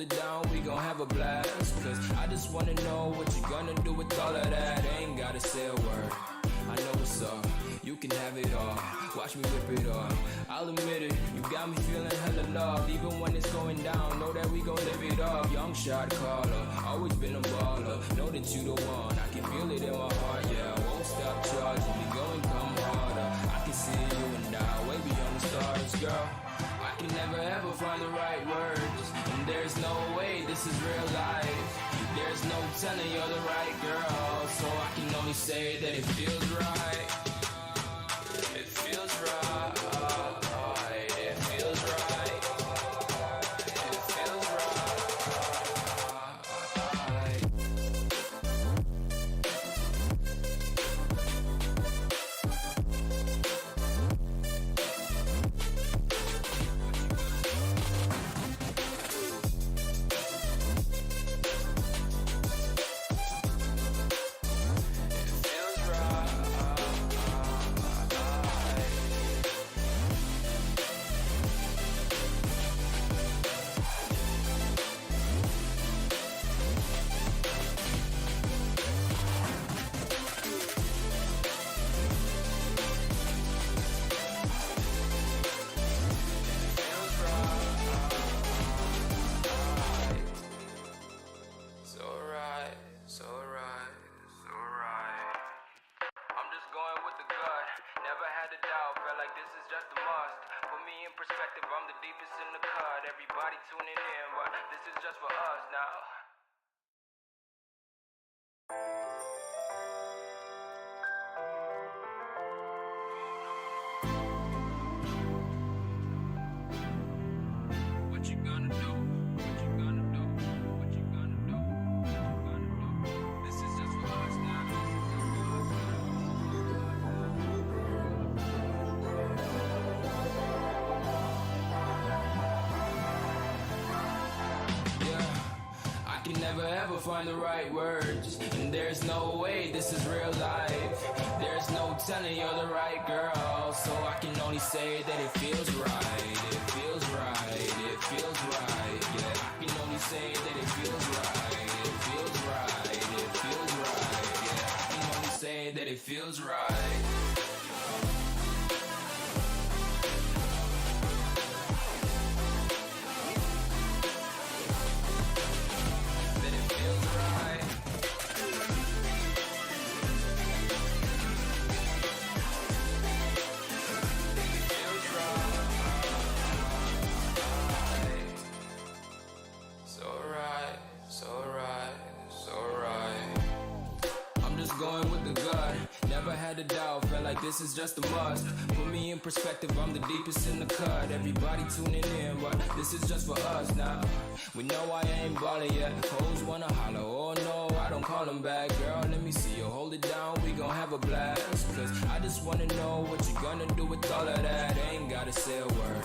hold it down, we gon' have a blast. Cause I just wanna know what you gonna do with all of that. Ain't gotta say a word, I know what's up. You can have it all, watch me whip it up. I'll admit it, you got me feeling hella loved. Even when it's going down, know that we gon' live it up. Young shot caller, always been a baller. Know that you the one, I can feel it in my heart, yeah. I won't stop charging, we go and come harder. I can see you and I, way beyond the stars, girl. I can never ever find the right words, and there's no way this is real life. There's no telling you're the right girl, so I can only say that it feels right. It feels right. It feels right. It feels right. Everybody tuning in, but this is just for us now. What you gonna do? What you gonna do? What you gonna do? What you gonna do? This is just for us now. Never ever find the right words, and there's no way this is real life. There's no telling you're the right girl, so I can only say that it feels right. It feels right. It feels right. Yeah, I can only say that it feels right. It feels right. It feels right. Yeah, I can only say that it feels right. Going with the gut, never had a doubt, felt like this is just a must. Put me in perspective, I'm the deepest in the cut. Everybody tuning in, but this is just for us now. We know I ain't ballin' yet, hoes wanna holler, oh no, I don't call them back. Girl, let me see you hold it down, we gon' have a blast. Cause I just wanna know what you gonna do with all of that. Ain't gotta say a word,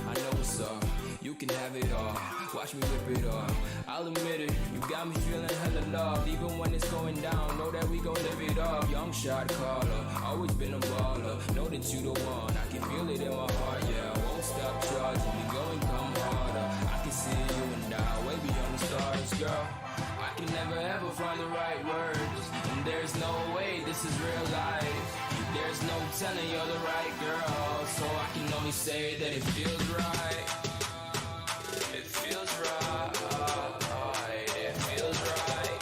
I know what's up. You can have it all, watch me whip it up. I'll admit it, you got me feeling hella loved. Even when it's going down, know that we gon' live it up. Young shot caller, always been a baller. Know that you the one, I can feel it in my heart, yeah. I won't stop charging, we go and come harder. I can see you and I, way beyond the stars, girl. I can never ever find the right words, and there's no way this is real life. There's no telling you're the right girl, so I can only say that it feels right. It feels right. It feels right.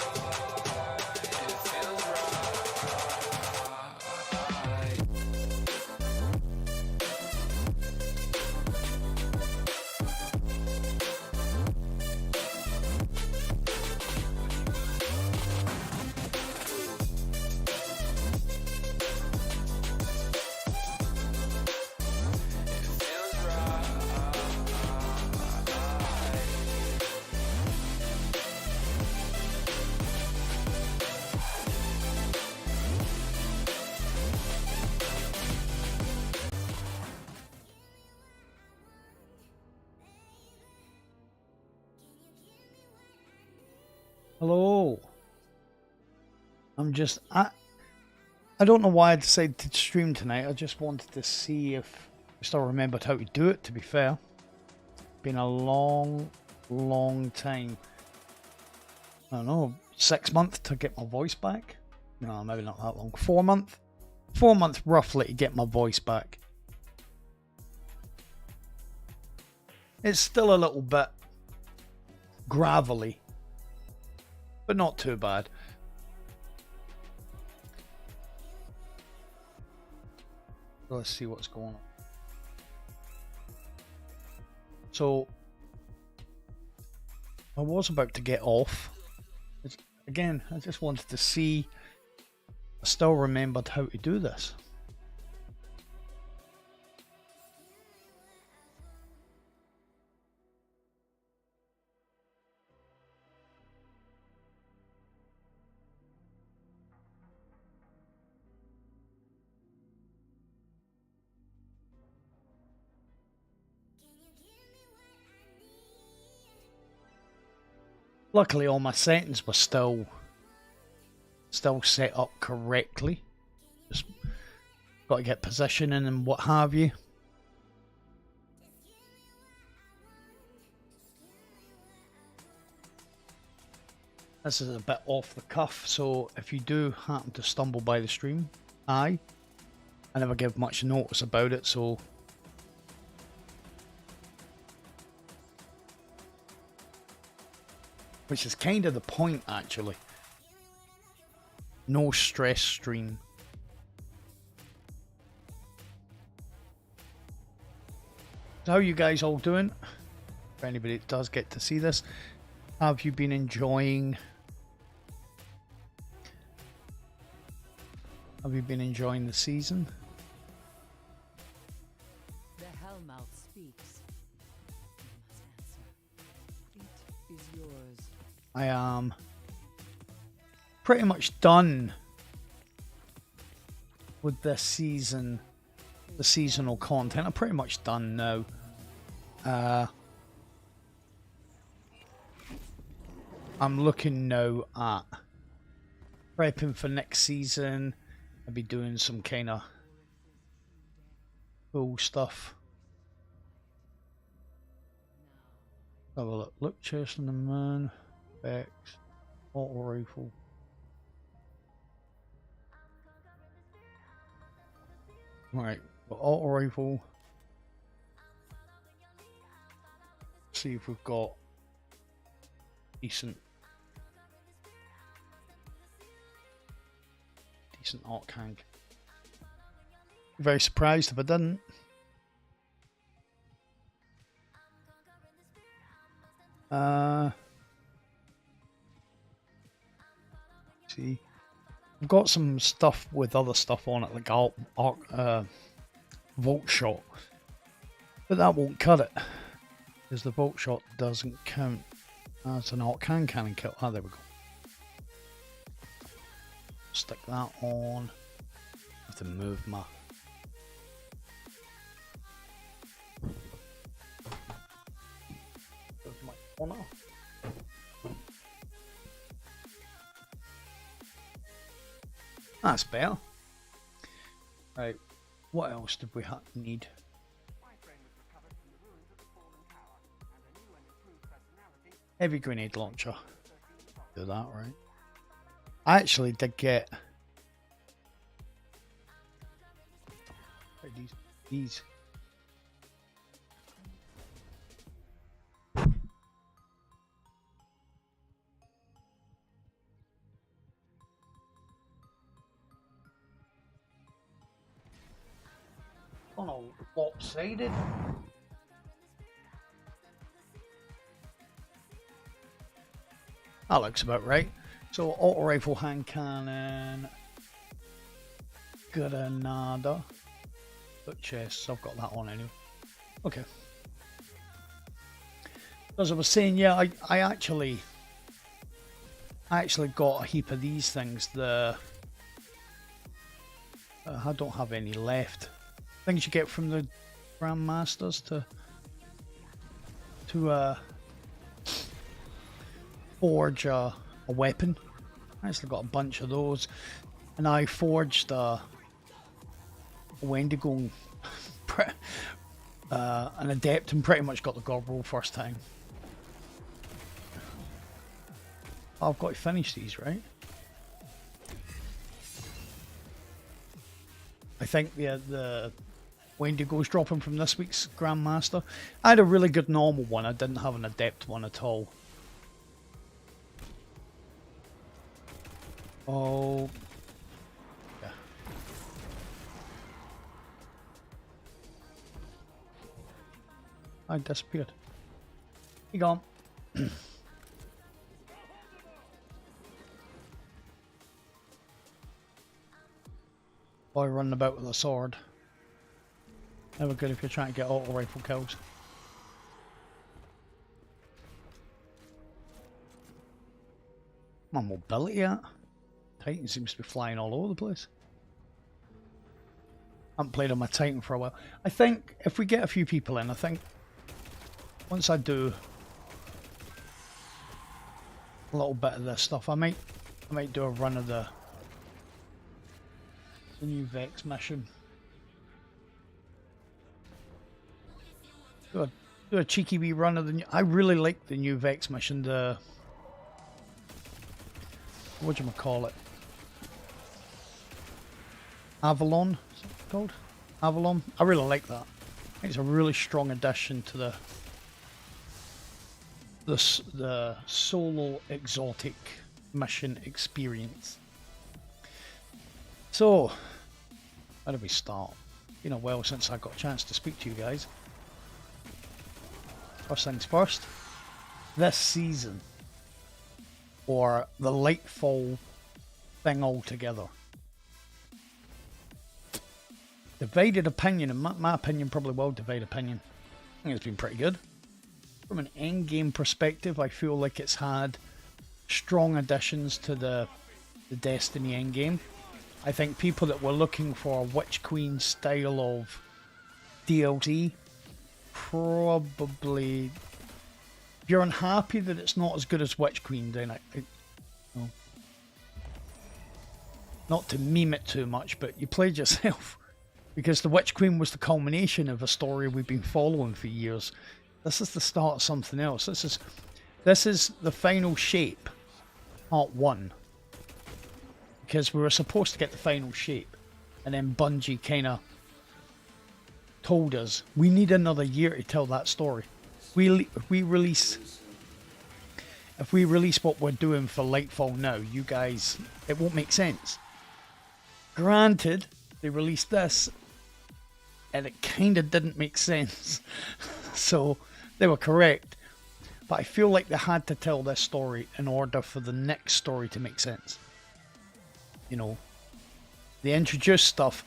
It feels Hello. I don't know why I decided to stream tonight. I just wanted to see if I still remembered how to do it, to be fair. Been a long long time. I don't know, 6 months to get my voice back. No, maybe not that long. 4 months. 4 months roughly to get my voice back. It's still a little bit gravelly, but not too bad. Let's see what's going on. So I was about to get off. Again, I just wanted to see. I still remembered how to do this. Luckily, all my settings were still set up correctly. Just got to get positioning and what have you. This is a bit off the cuff, so if you do happen to stumble by the stream, I never give much notice about it, so which is kind of the point, actually. No stress stream. So how are you guys all doing? If anybody does get to see this, have you been enjoying? Have you been enjoying the season? The Hellmouth speaks. You must answer. It is yours. I am pretty much done with this season, the seasonal content. I'm pretty much done now. I'm looking now at prepping for next season. I'll be doing some kind of cool stuff. Have a look. Look, chasing the man. Specs. Auto rifle. Right, got auto rifle. See if we've got decent arc hank. Very surprised if I didn't. See, I've got some stuff with other stuff on it, like Volt Shot, but that won't cut it because the Volt Shot doesn't count as an arc hand cannon kill. Ah, there we go. Stick that on. I have to move my. Move my corner. That's better. Right, what else did we need? Heavy grenade launcher. Do that, right? I actually did get these. Oh no, lopsided. That looks about right. So auto rifle, hand cannon, granada, foot chest. I've got that on anyway. Okay. As I was saying, yeah, I actually got a heap of these things. I don't have any left. Things you get from the Grandmasters to forge a weapon. I actually got a bunch of those, and I forged a Wendigo, an adept, and pretty much got the gob roll first time. I've got to finish these, right? I think the Wendigo's dropping from this week's Grandmaster. I had a really good normal one. I didn't have an adept one at all. Oh. Yeah. I disappeared. You gone. Boy running about with a sword. Never good if you're trying to get auto rifle kills. My mobility at? Titan seems to be flying all over the place. I haven't played on my Titan for a while. I think if we get a few people in, I think once I do a little bit of this stuff, I might do a run of the new Vex mission. Do a cheeky wee run of the new. I really like the new Vex mission. The whatchamacallit? Avalon, is it called? Avalon. I really like that. I think it's a really strong addition to the solo exotic mission experience. So, how do we start? Been a while since I got a chance to speak to you guys. First things first, this season, or the Lightfall thing altogether. Divided opinion, in my opinion, probably will divide opinion. I think it's been pretty good. From an endgame perspective, I feel like it's had strong additions to the Destiny endgame. I think people that were looking for a Witch Queen style of DLC, probably, if you're unhappy that it's not as good as Witch Queen, then no. Not to meme it too much, but you played yourself. Because the Witch Queen was the culmination of a story we've been following for years. This is the start of something else. This is the final shape, part 1. Because we were supposed to get the final shape, and then Bungie kind of told us we need another year to tell that story. If we release what we're doing for Lightfall now, you guys, it won't make sense. Granted, they released this, and it kind of didn't make sense. So they were correct. But I feel like they had to tell this story in order for the next story to make sense. You know, they introduced stuff.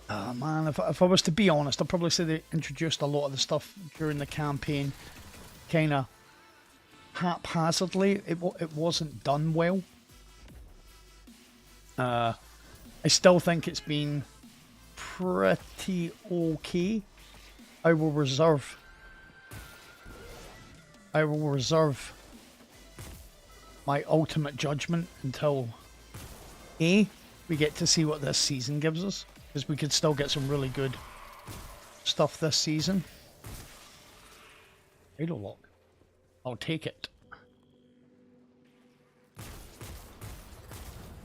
Man, if I was to be honest, I'd probably say they introduced a lot of the stuff during the campaign kind of haphazardly. It wasn't done well. I still think it's been pretty okay. I will reserve my ultimate judgment until we get to see what this season gives us, because we could still get some really good stuff this season. Halo lock. I'll take it.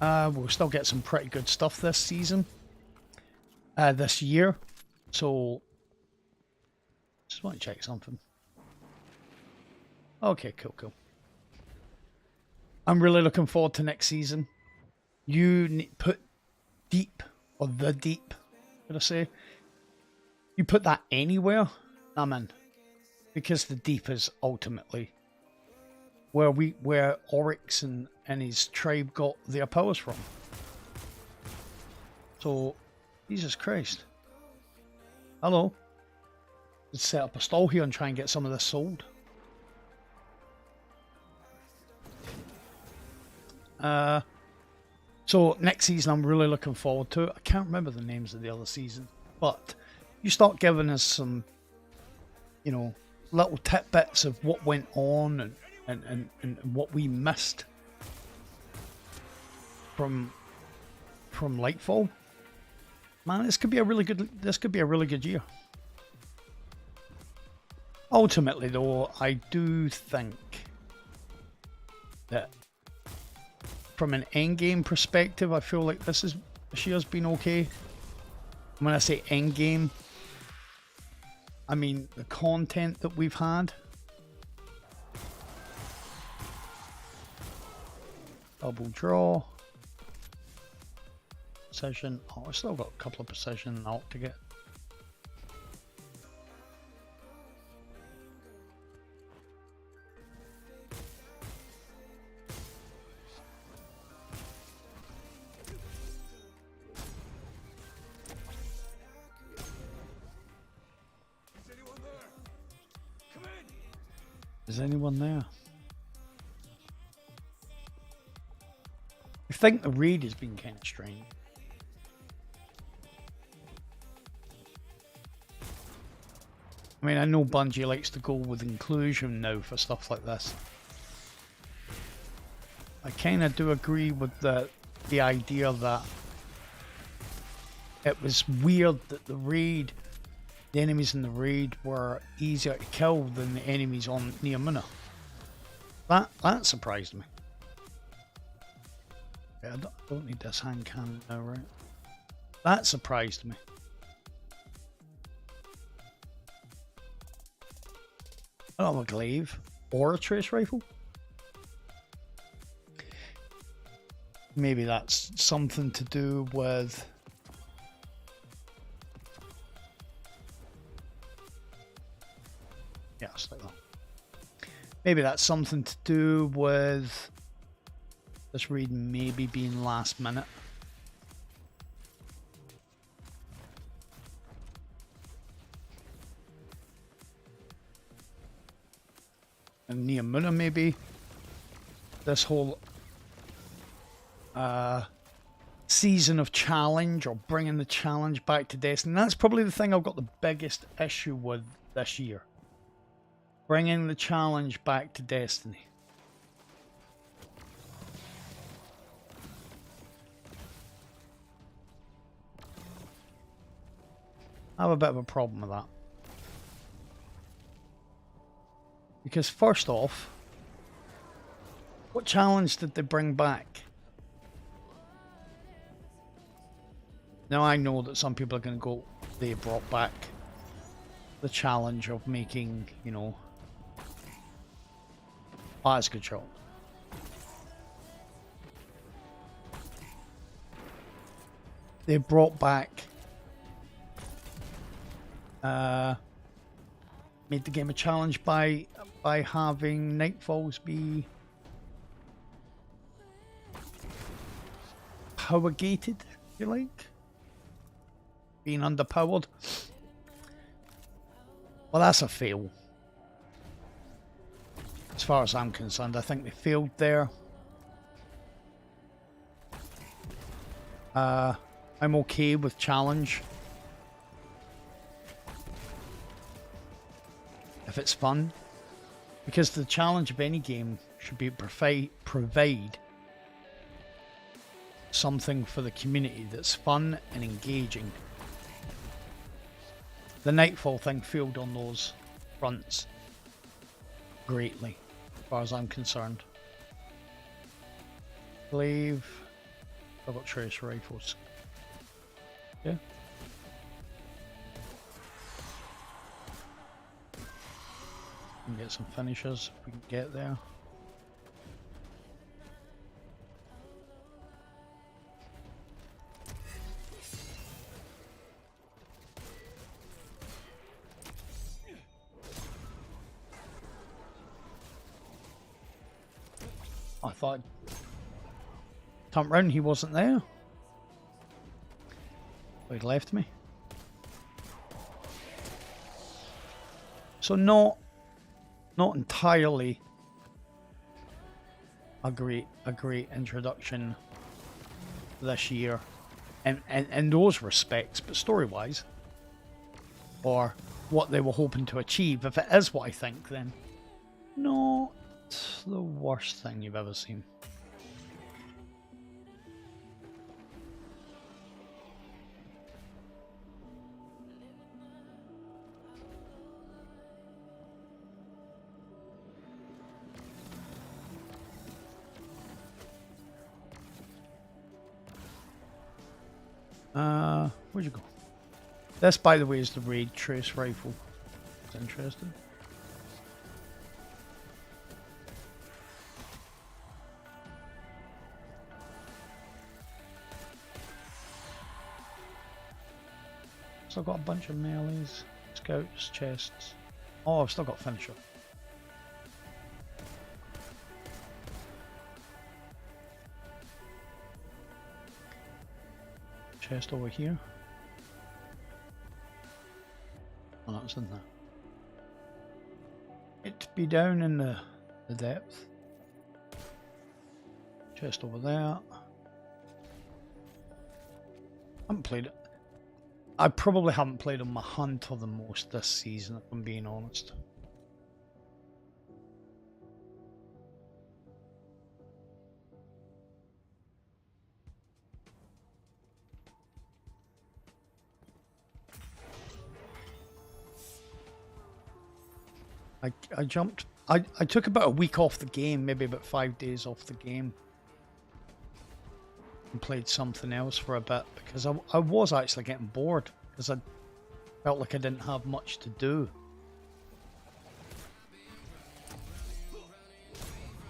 We'll still get some pretty good stuff this season. This year. So, just want to check something. Okay, cool. I'm really looking forward to next season. You put deep, or the deep, should I say? You put that anywhere, I'm in. Because the deep is ultimately where Oryx and his tribe got their powers from. So, Jesus Christ. Hello. Let's set up a stall here and try and get some of this sold. So next season I'm really looking forward to it. I can't remember the names of the other season, but you start giving us some, you know, little tidbits of what went on and what we missed from Lightfall. Man, this could be a really good year. Ultimately though, I do think that from an endgame perspective, I feel like this year's been okay. When I say endgame, I mean the content that we've had. Double draw. Precision. Oh, I've still got a couple of precision and alt to get. Is anyone there? I think the raid has been kind of strange. I mean, I know Bungie likes to go with inclusion now for stuff like this. I kind of do agree with the idea that it was weird that the enemies in the raid were easier to kill than the enemies on Neomuna. That surprised me. Yeah, I don't need this hand cannon now, right? That surprised me. I don't have a glaive or a trace rifle. Maybe that's something to do with yeah, it's like that. Maybe that's something to do with this raid maybe being last minute. And Neomuna maybe. This whole season of challenge or bringing the challenge back to Destiny. That's probably the thing I've got the biggest issue with this year. Bringing the challenge back to Destiny. I have a bit of a problem with that. Because first off, what challenge did they bring back? Now I know that some people are going to go, they brought back the challenge of making, you know, Plasma Control. They brought back made the game a challenge by having Nightfalls be power gated, if you like, being underpowered. Well, that's a fail. As far as I'm concerned, I think they failed there. I'm okay with challenge if it's fun, because the challenge of any game should be provide something for the community that's fun and engaging. The Nightfall thing failed on those fronts greatly, as far as I'm concerned. Glaive. I've got trace rifles. Yeah. And get some finishers if we can get there. I thought turned round, he wasn't there. He'd left me. So not entirely a great introduction this year in those respects, but story wise, or what they were hoping to achieve, if it is what I think, then not the worst thing you've ever seen. Where'd you go? This, by the way, is the Raid Trace Rifle. It's interesting. So I've got a bunch of melees, scouts, chests. Oh, I've still got finisher. Chest over here. Oh, that's in there. It be down in the depth. Chest over there. I haven't played it. I probably haven't played on my Hunter the most this season, if I'm being honest. I jumped. I took about a week off the game, maybe about 5 days off the game, and played something else for a bit because I was actually getting bored because I felt like I didn't have much to do.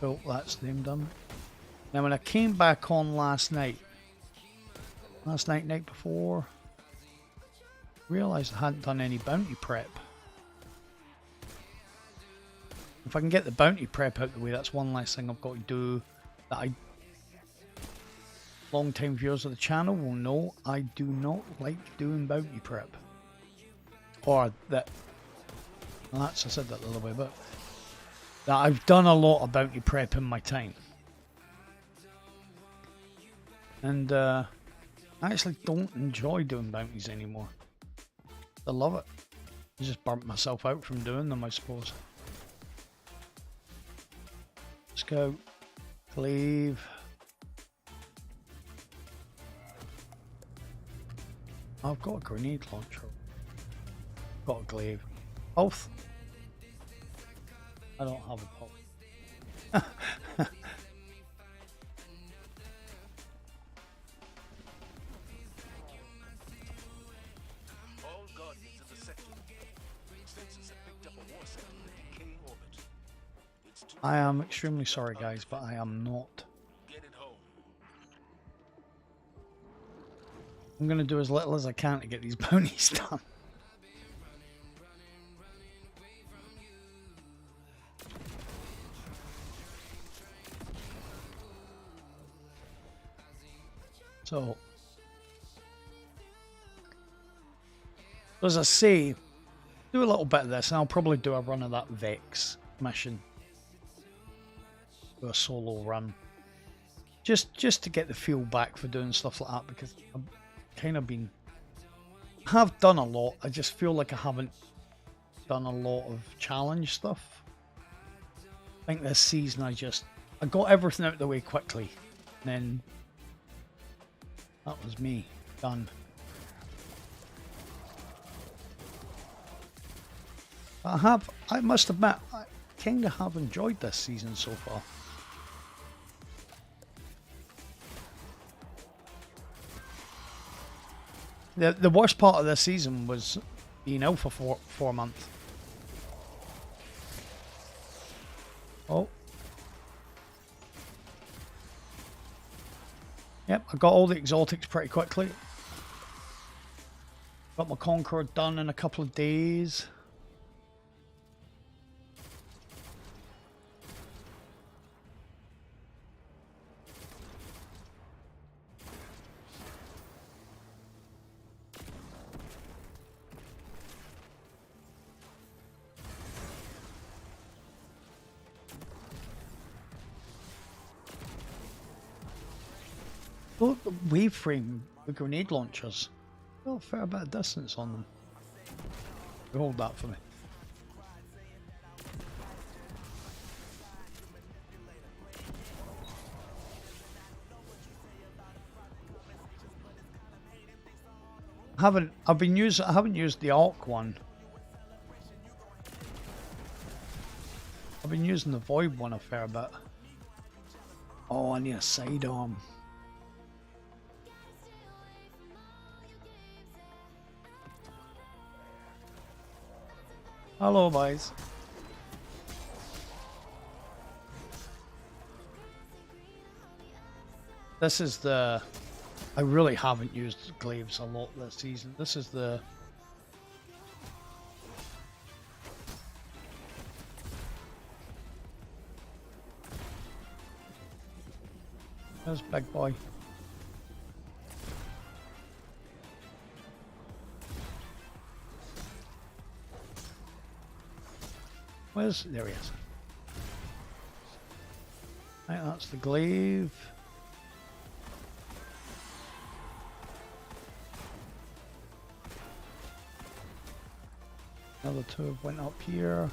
So that's them done. Now when I came back on last night before, realised I hadn't done any bounty prep. If I can get the bounty prep out of the way, that's one less thing I've got to do. That long-time viewers of the channel will know I do not like doing bounty prep. Or that, well, I said that a little bit, but that I've done a lot of bounty prep in my time. And I actually don't enjoy doing bounties anymore. I love it. I just burnt myself out from doing them, I suppose. Scout, glaive. I've got a grenade launcher. Got a glaive. Pulse. I don't have a pulse. All guardians of the sector. Sensors have picked up a war sector in a decaying orbit. It's too I am extremely sorry, guys, but I am not. get it home. I'm going to do as little as I can to get these bounties done. So, as I say, do a little bit of this, and I'll probably do a run of that Vex mission. Do a solo run. Just to get the feel back for doing stuff like that, because I've kind of have done a lot. I just feel like I haven't done a lot of challenge stuff. I think this season I got everything out of the way quickly, and then that was me done. I must admit, I kind of have enjoyed this season so far. The worst part of this season was being out for four months. Oh. Yep, I got all the exotics pretty quickly. Got my Conqueror done in a couple of days. Look, the wave frame, the grenade launchers. Got a fair bit of distance on them. Hold that for me. I haven't used the Arc one. I've been using the Void one a fair bit. Oh, I need a sidearm. Hello, boys. This is the... I really haven't used glaives a lot this season. This is the... There's big boy. Where's... There he is. Right, that's the glaive. Another two have went up here.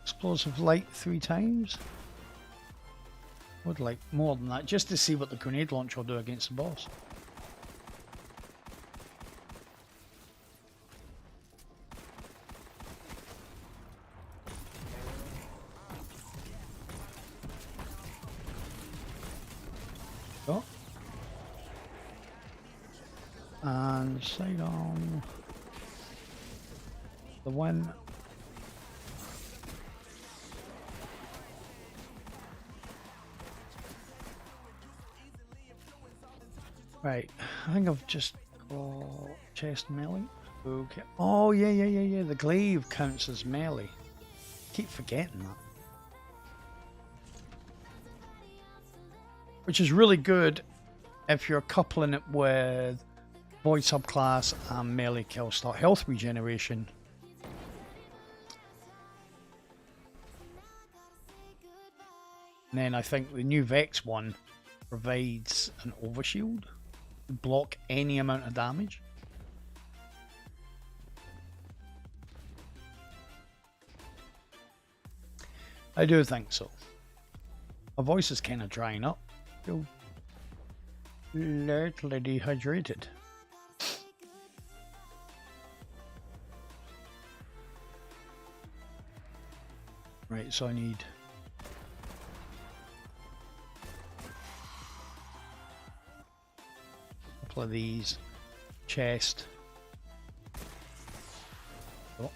Explosive light 3 times. Would like more than that, just to see what the grenade launcher will do against the boss. Go. And side on the one. Right, I think I've just got chest melee. Okay. Oh yeah. The glaive counts as melee. Keep forgetting that. Which is really good if you're coupling it with Void subclass and melee kill start health regeneration. And then I think the new Vex one provides an overshield to block any amount of damage. I do think so. My voice is kind of drying up. Feel slightly dehydrated. Right, so I need a couple of these. Chest. Oh.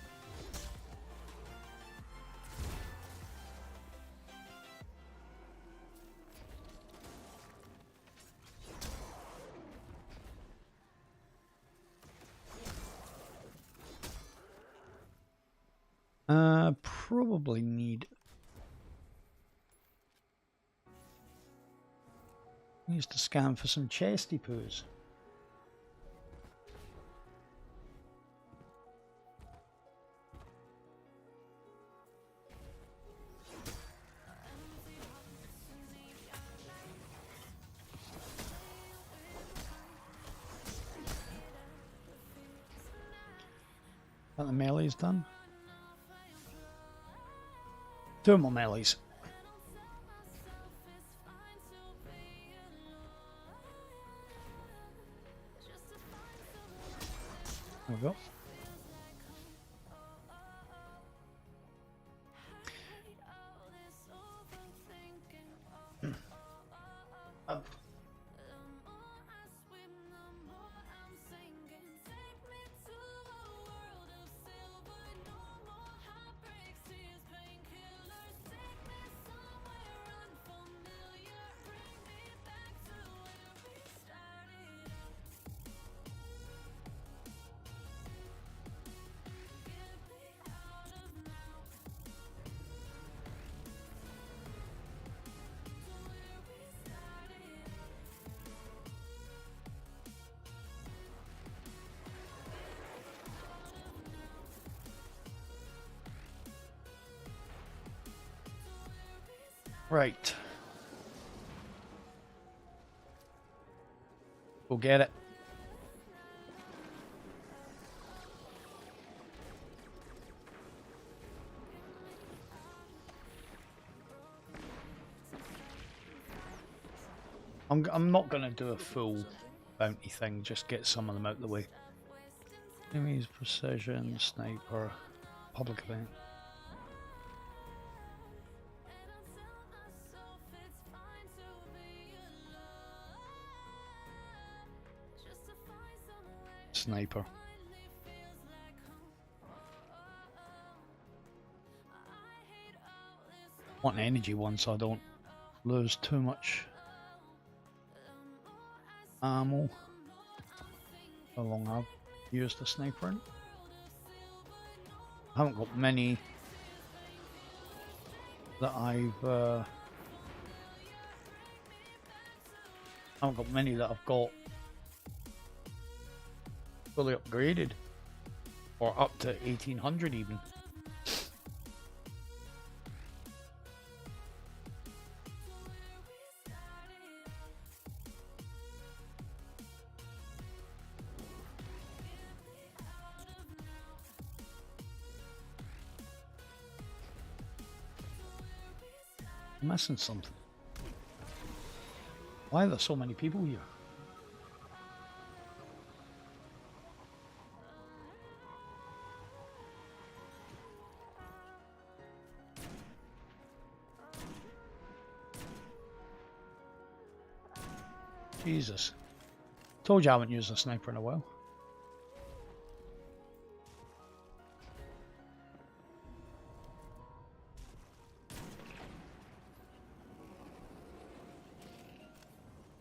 Probably need... Needs to scan for some chesty poos. That the melee's done. 2 more melees. There we go. Right. We'll get it. I'm not going to do a full bounty thing, just get some of them out of the way. Enemies, precision, sniper, public event. sniper. Want an energy one so I don't lose too much ammo. How long I've used the sniper in. I haven't got many that I've got fully upgraded, or up to 1800 even. I'm missing something. Why are there so many people here? Jesus. Told you I haven't used a sniper in a while.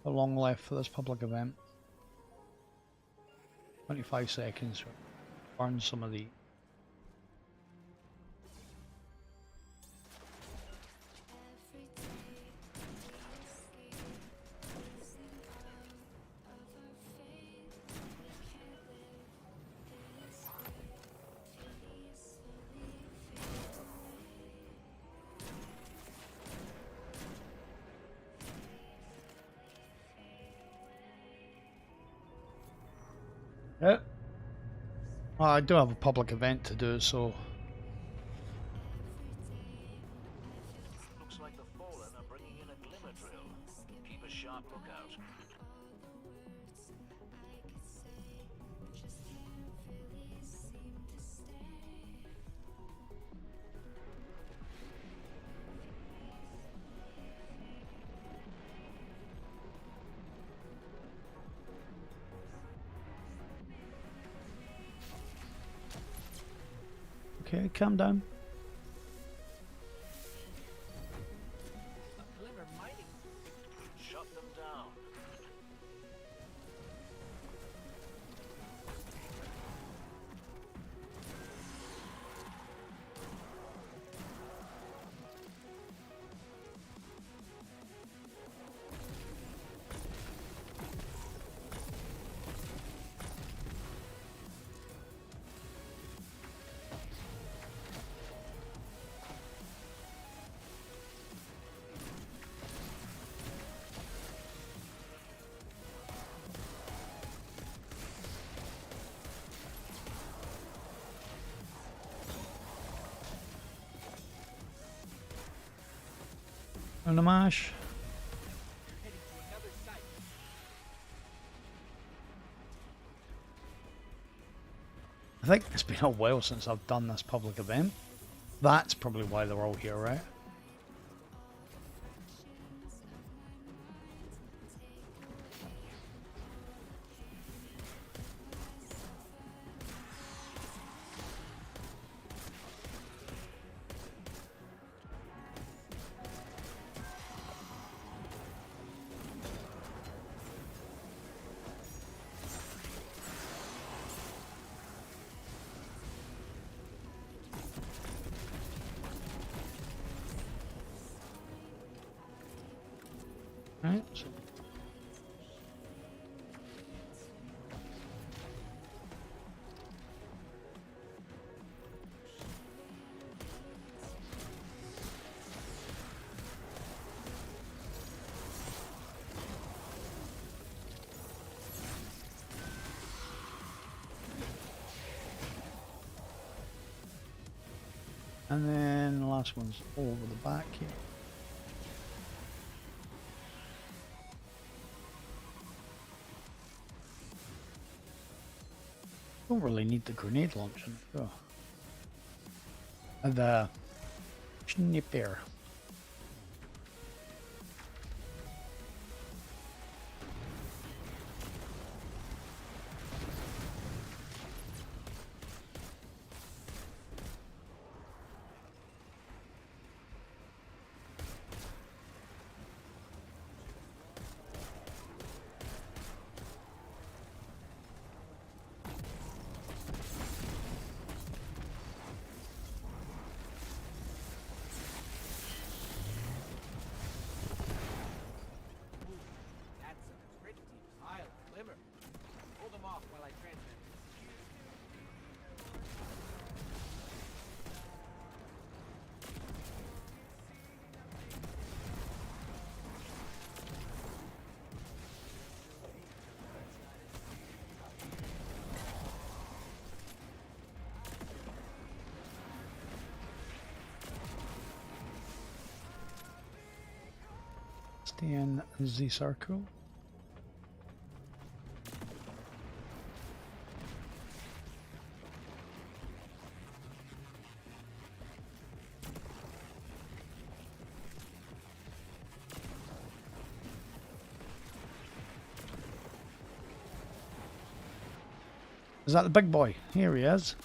How long left for this public event? 25 seconds. Burn some of the... Yeah. Well, I do have a public event to do, so... Looks like the Fallen are bringing in a glimmer drill. Keep a sharp lookout. Okay, calm down. Glimmer mining. Shut them down. On the mash. I think it's been a while since I've done this public event. That's probably why they're all here, right? Right, so and then the last one's over the back here. Don't really need the grenade launcher. Oh. And the sniper. Stay in the circle. Is that the big boy? Here he is.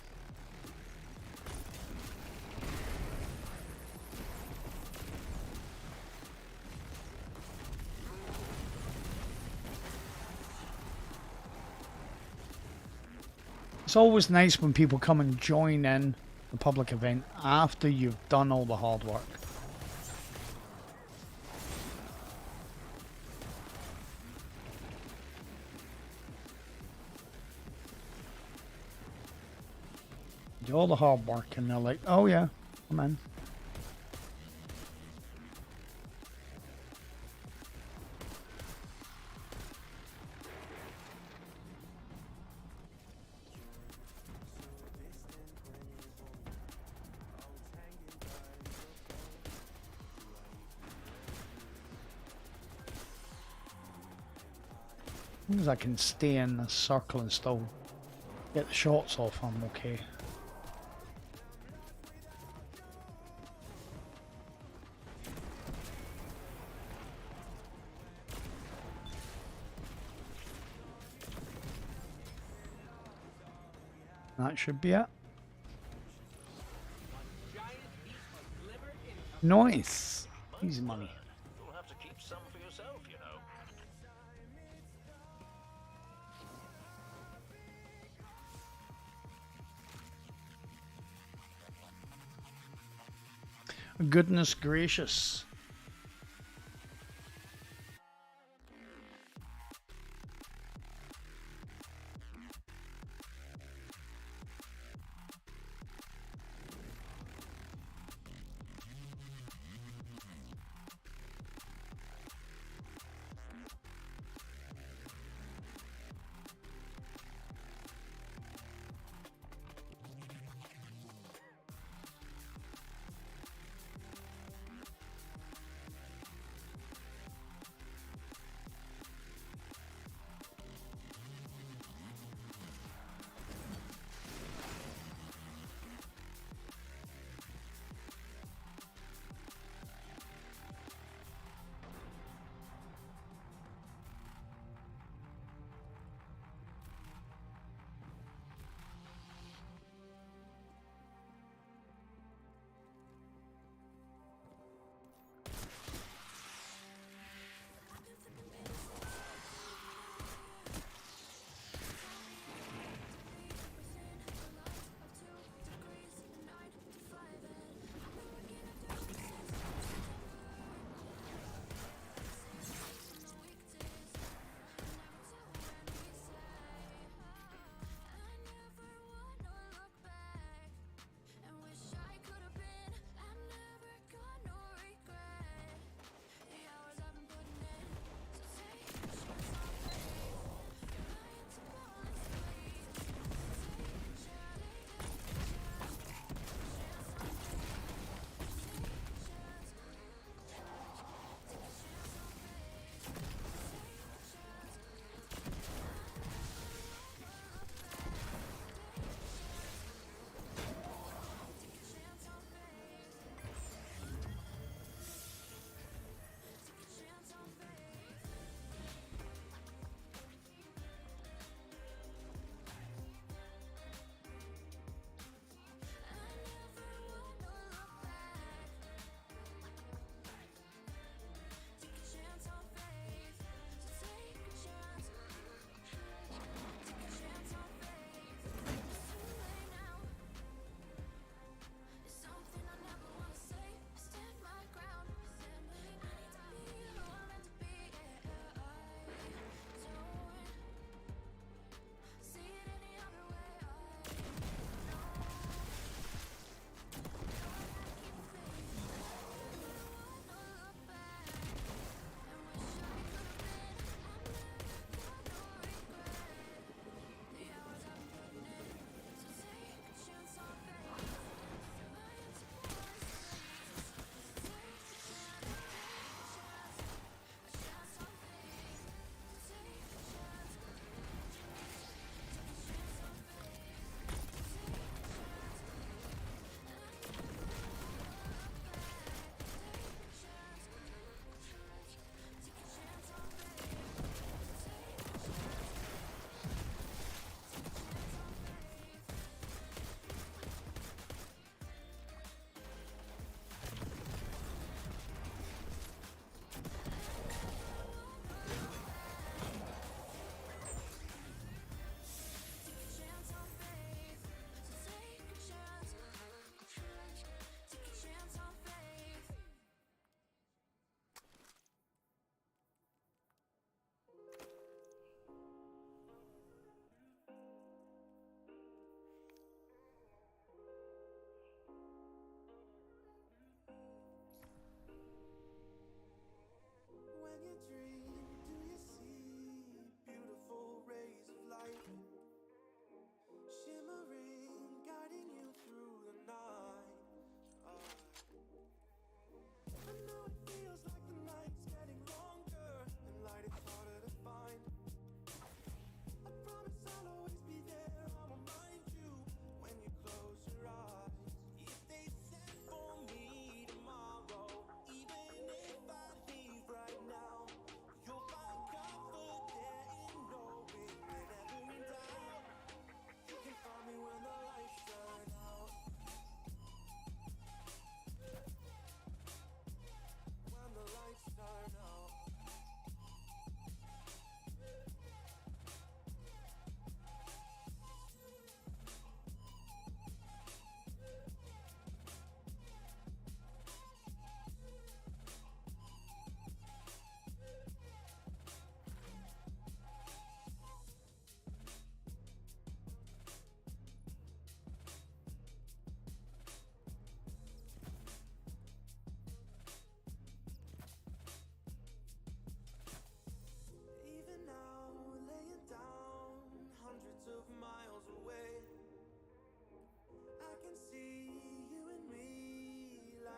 It's always nice when people come and join in the public event after you've done all the hard work. Do all the hard work and they're like, oh yeah, I'm in. As long as I can stay in the circle and still get the shots off, I'm okay. That should be it. Nice. Easy money. You'll have to keep some for yourself, you know. Goodness gracious.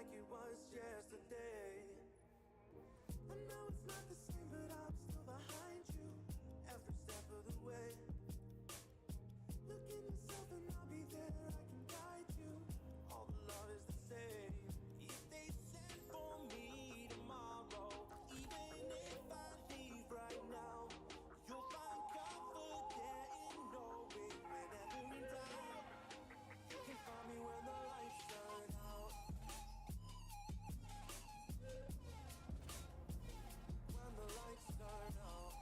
like it was yesterday. I know it's not the same, but I'm still behind you every step of the way. Look in yourself and I'll be there, I can guide you. All the love is the same. If they send for me tomorrow, even if I leave right now, you'll find comfort there in knowing whenever in doubt, you can find me when the lights turn out. When the lights turn out,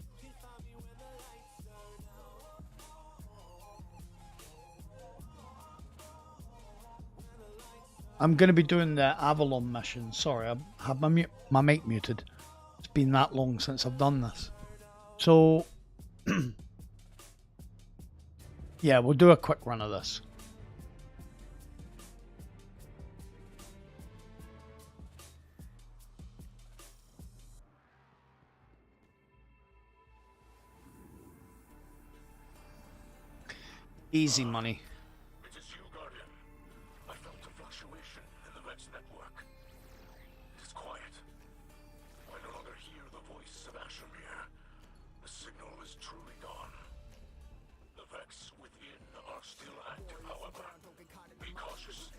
you can find me when the lights turn out. When the lights I'm going to be doing the Avalon mission. Sorry, I have my mic muted. It's been that long since I've done this. So, yeah, we'll do a quick run of this. Easy money. It is you, Guardian. I felt a fluctuation in the Vex network. It is quiet. I no longer hear the voice of Ashermere. The signal is truly gone. The Vex within are still active, however. Be cautious.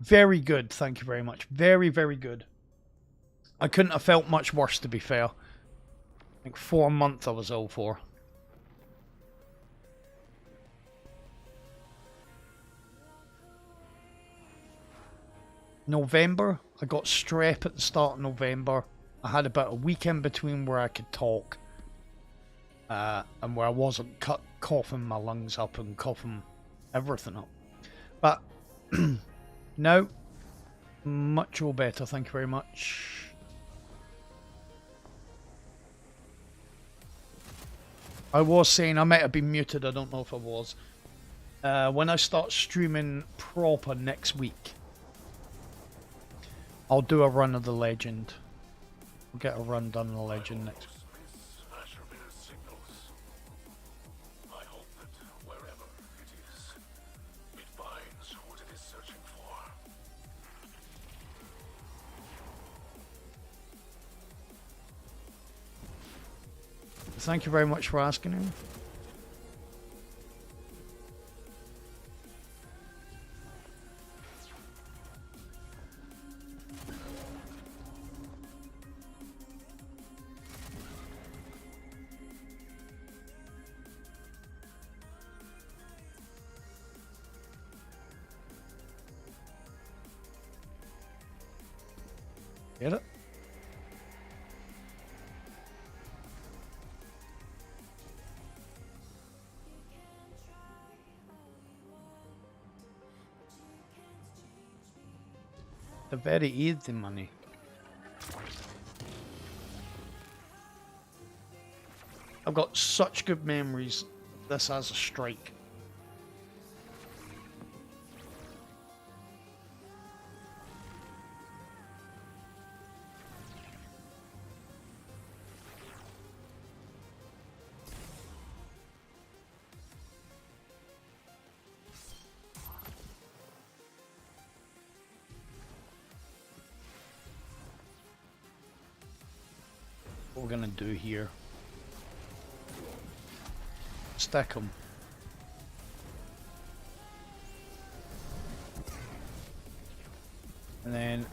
Very good, thank you very much. Very, very good. I couldn't have felt much worse, to be fair. I think 4 months I was ill for. November, I got strep at the start of November. I had about a week in between where I could talk. And where I wasn't coughing my lungs up and coughing everything up. But no, much all better, thank you very much. I was saying, I might have been muted, I don't know if I was. When I start streaming proper next week, I'll do a run of the legend. We'll get a run done of the legend next week. Miss Ashermir's signals. I hope that wherever it is, it finds what it is searching for. Thank you very much for asking him. Get it? The very easy money. I've got such good memories of this as a strike. What we're gonna do here, stack them. And then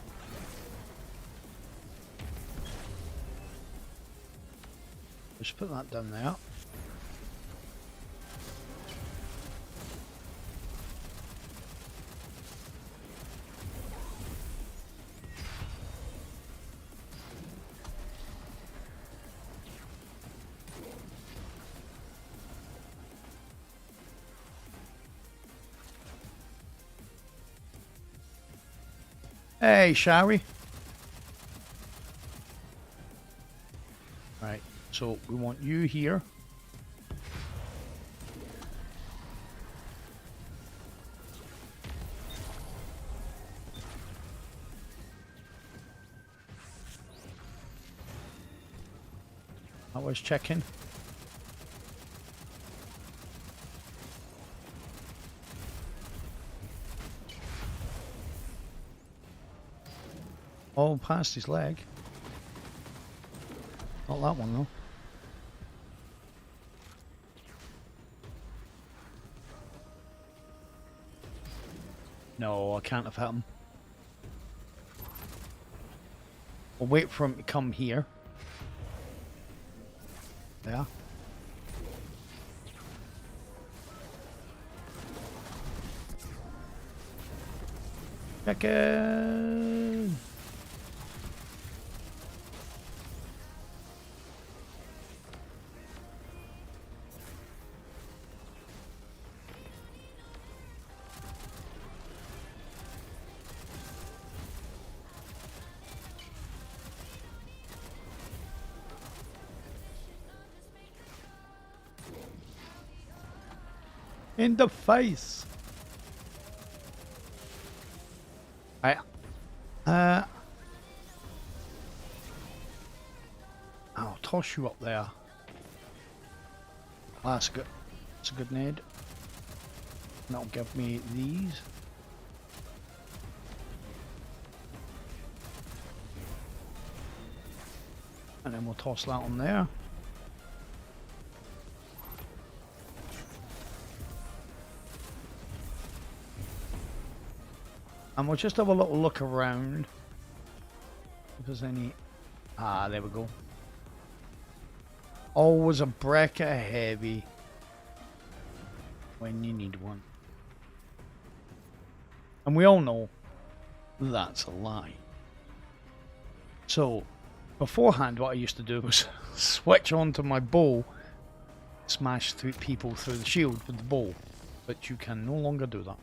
just put that down there. Hey, Shari. Right, so we want you here. I was checking. Oh, past his leg. Not that one though. No, I can't have hit him. I'll wait for him to come here. There. Chicken! In the face. I'll toss you up there. That's good. That's a good nade. That'll give me these. And then we'll toss that on there. And we'll just have a little look around. If there's any... Ah, there we go. Always a Brecca heavy when you need one. And we all know that's a lie. So, beforehand what I used to do was switch onto my bow, smash through people through the shield with the bow. But you can no longer do that.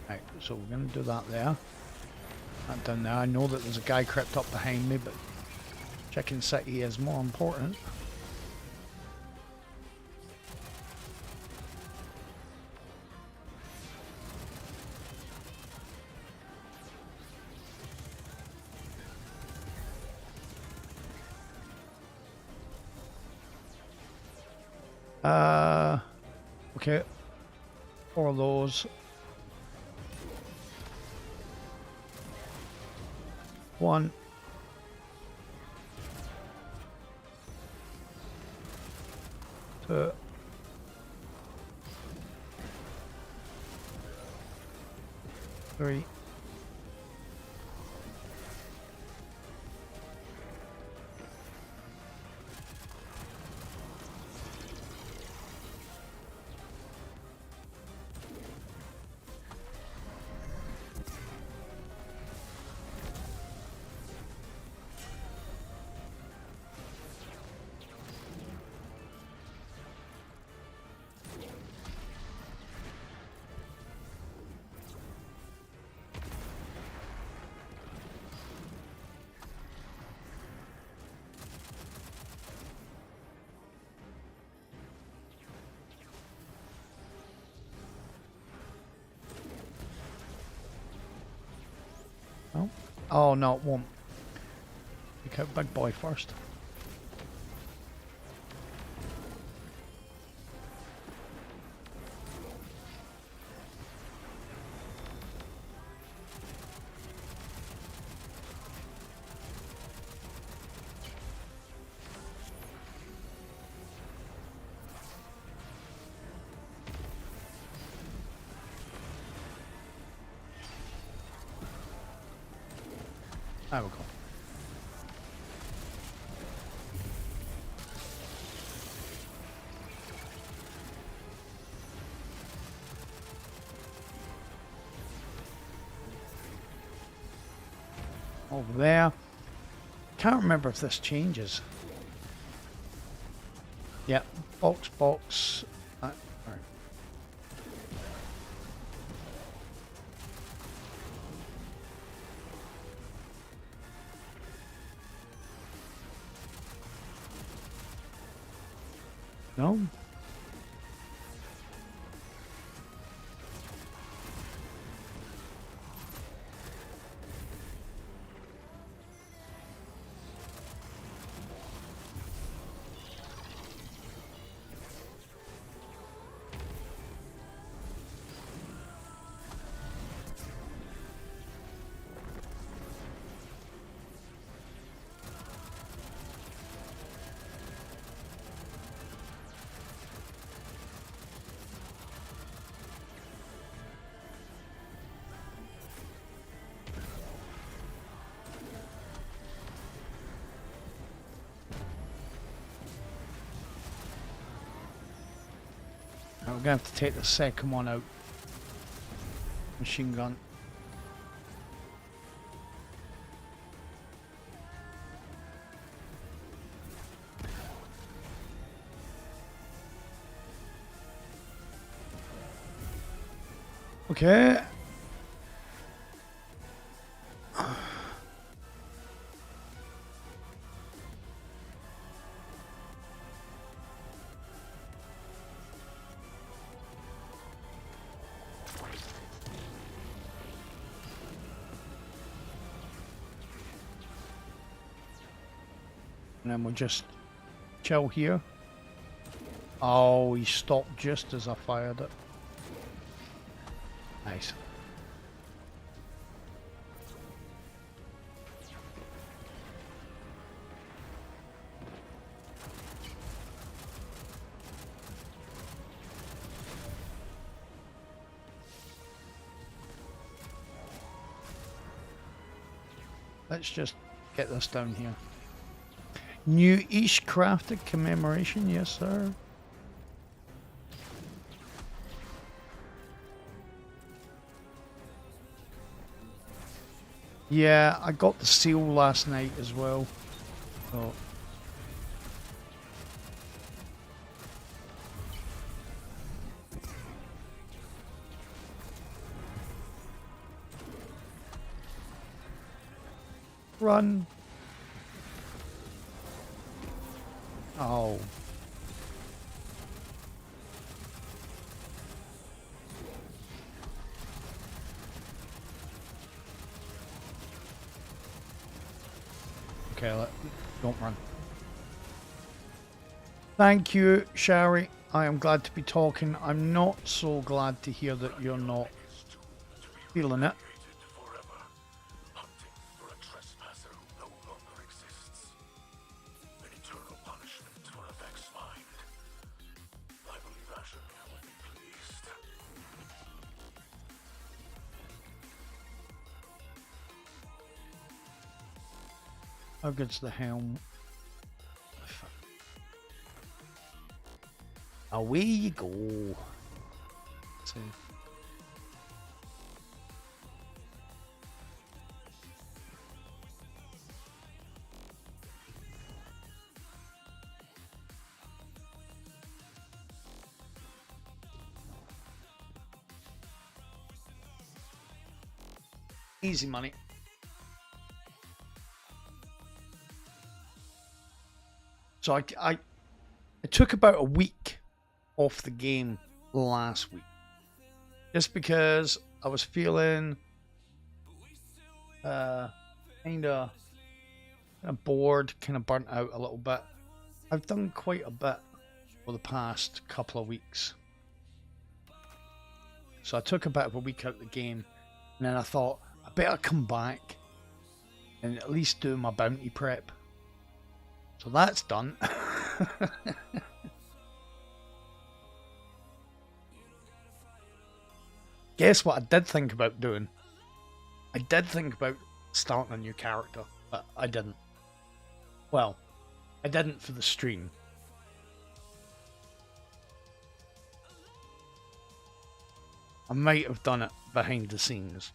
Right, so we're going to do that there. That down there. I know that there's a guy crept up behind me, but Chicken City is more important. Okay. 4 of those. 1. 2. 3. Oh. Oh no, it won't. Pick out big boy first. There we go. Over there. Can't remember if this changes. Yeah, box. Right. No? Now we're going to have to take the second one out. Machine gun. Okay. And then we'll just chill here. Oh, he stopped just as I fired it. Nice. let's just get this down here. New Ish crafted commemoration, yes sir. Yeah, I got the seal last night as well. So. Run. Oh. Okay, don't run. Thank you, Shari. I am glad to be talking. I'm not so glad to hear that you're not feeling it. Forever, hunting for a trespasser who no longer exists. An eternal punishment for a vexed mind. I believe Ashemir would be pleased. How good's the helm? Away you go. So. Easy money. So I took about a week off the game last week, just because I was feeling kind of bored, kind of burnt out a little bit. I've done quite a bit for the past couple of weeks, so I took a bit of a week out of the game, and then I thought I better come back and at least do my bounty prep. So that's done. Guess what I did think about doing? I did think about starting a new character, but I didn't. Well, I didn't for the stream. I might have done it behind the scenes.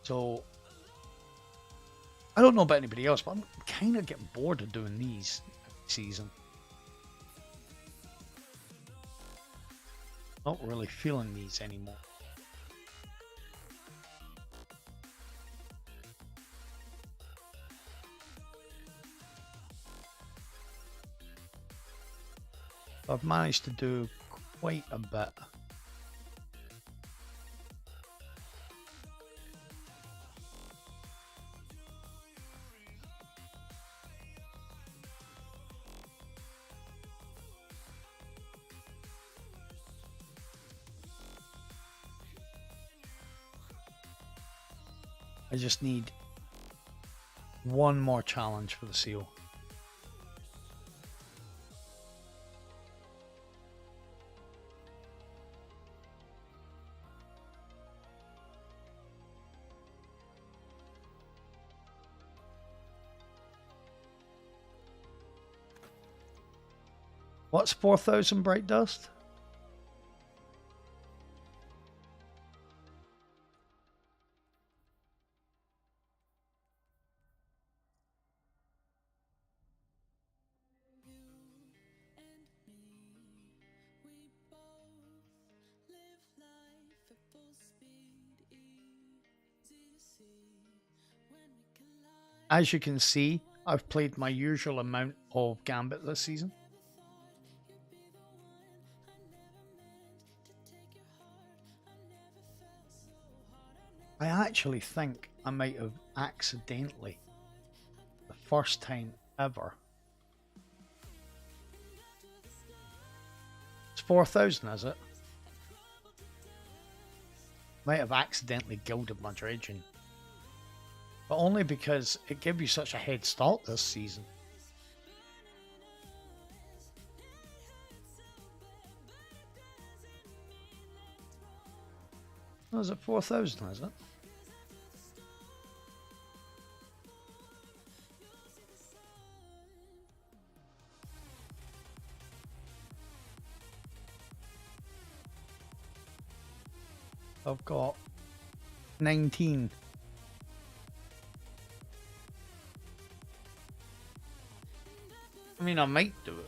So, I don't know about anybody else, but I'm kind of getting bored of doing these every season. Not really feeling these anymore. I've managed to do quite a bit. I just need one more challenge for the seal. What's 4,000 bright dust? As you can see, I've played my usual amount of Gambit this season. I actually think I might have accidentally, the first time ever. It's 4,000, is it? Might have accidentally gilded my dredging. But only because it gave you such a head start this season. is it 4,000, is it? I've got 19. I mean, I might do it.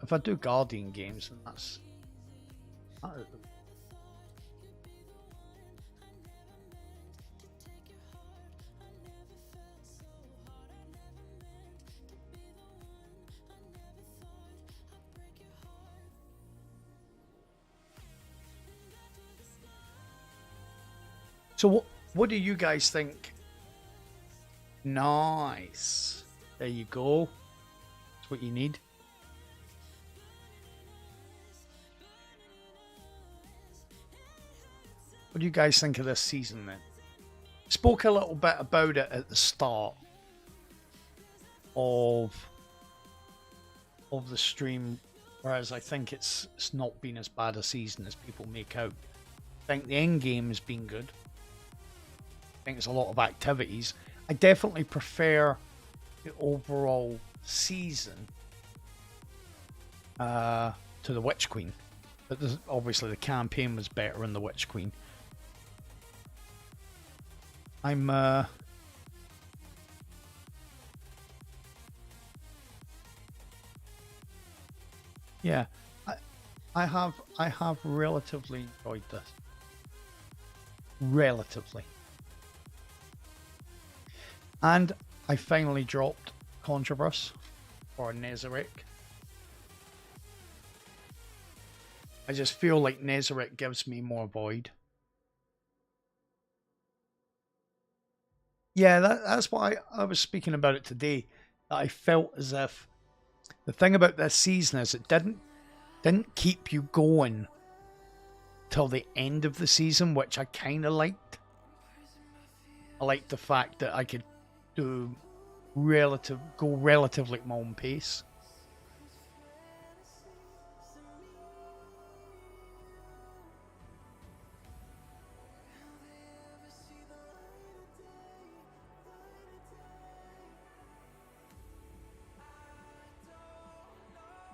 If I do Guardian games, then that's... So what do you guys think? Nice. There you go. That's what you need. What do you guys think of this season then? Spoke a little bit about it at the start of the stream, whereas I think it's not been as bad a season as people make out. I think the end game has been good. I think there's a lot of activities. I definitely prefer the overall season to the Witch Queen. But obviously the campaign was better in the Witch Queen. I'm yeah, I have relatively enjoyed this. Relatively. And I finally dropped Controverse for Nezarec. I just feel like Nezarec gives me more Void. Yeah, that's why I was speaking about it today. That I felt as if the thing about this season is it didn't keep you going till the end of the season, which I kind of liked. I liked the fact that I could go relatively at my own pace.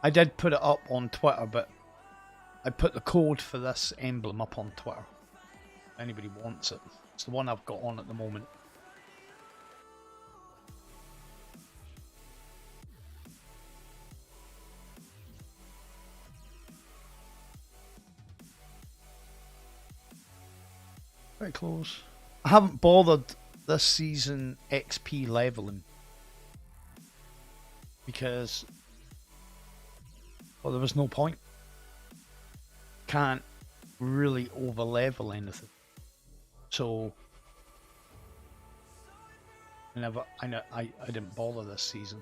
I did put it up on Twitter, but I put the code for this emblem up on Twitter. If anybody wants it. It's the one I've got on at the moment. Very close. I haven't bothered this season XP leveling because, well, there was no point. Can't really over level anything. So I didn't bother this season.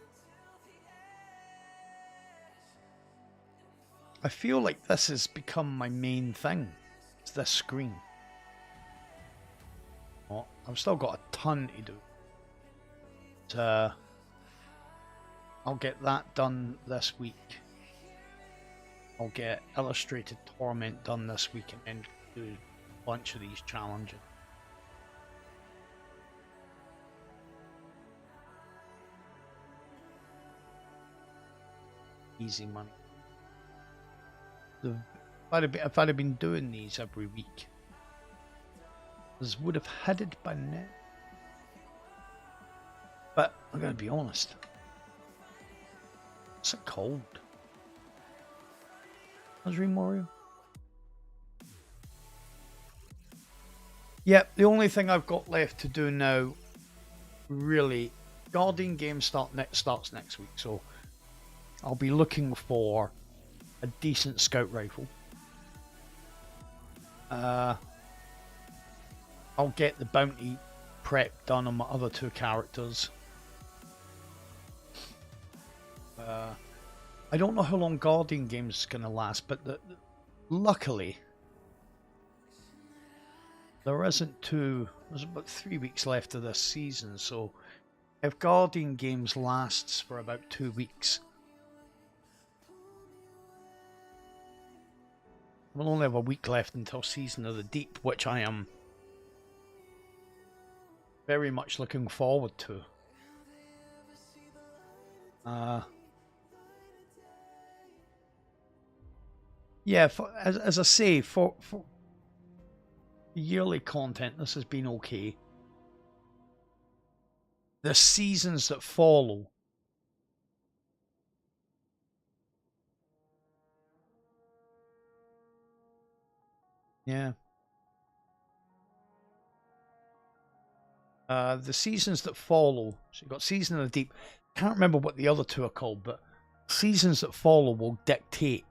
I feel like this has become my main thing. It's this screen. Well, I've still got a ton to do. But, I'll get that done this week. I'll get Illustrated Torment done this week and then do a bunch of these challenges. Easy money. If I'd have been doing these every week, this would have headed by now. But I'm gonna be honest. It's a cold. How's Mario? Yep, the only thing I've got left to do now really, Guardian game starts next week, so I'll be looking for a decent scout rifle. I'll get the bounty prep done on my other two characters. I don't know how long Guardian game's gonna last, but luckily there's about 3 weeks left of this season, so if Guardian games lasts for about 2 weeks, we'll only have a week left until Season of the Deep, which I am very much looking forward to. Yeah, as I say, for yearly content, this has been okay. The seasons that follow, yeah. The seasons that follow, so you've got Season of the Deep. Can't remember what the other two are called, but seasons that follow will dictate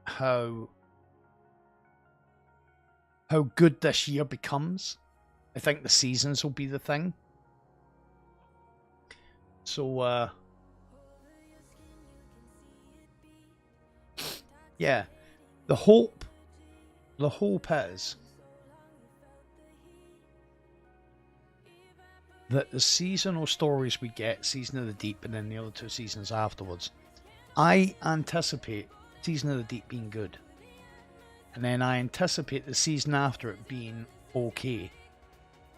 how good this year becomes. I think the seasons will be the thing. So yeah, the hope is that the seasonal stories we get, Season of the Deep and then the other two seasons afterwards, I anticipate Season of the Deep being good. And then I anticipate the season after it being okay.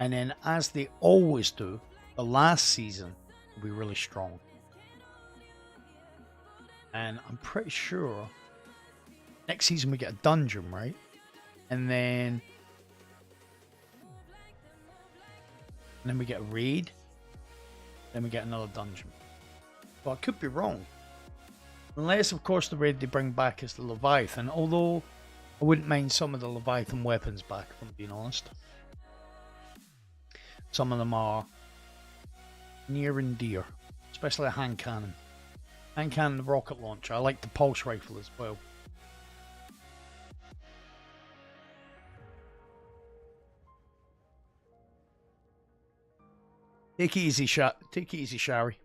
And then, as they always do, the last season will be really strong. And I'm pretty sure next season we get a dungeon, right? And then we get a raid. Then we get another dungeon. Well, I could be wrong. Unless, of course, the raid they bring back is the Leviathan. Although, I wouldn't mind some of the Leviathan weapons back, if I'm being honest. Some of them are near and dear. Especially a hand cannon. Hand cannon, the rocket launcher. I like the pulse rifle as well. Take it easy, Shari.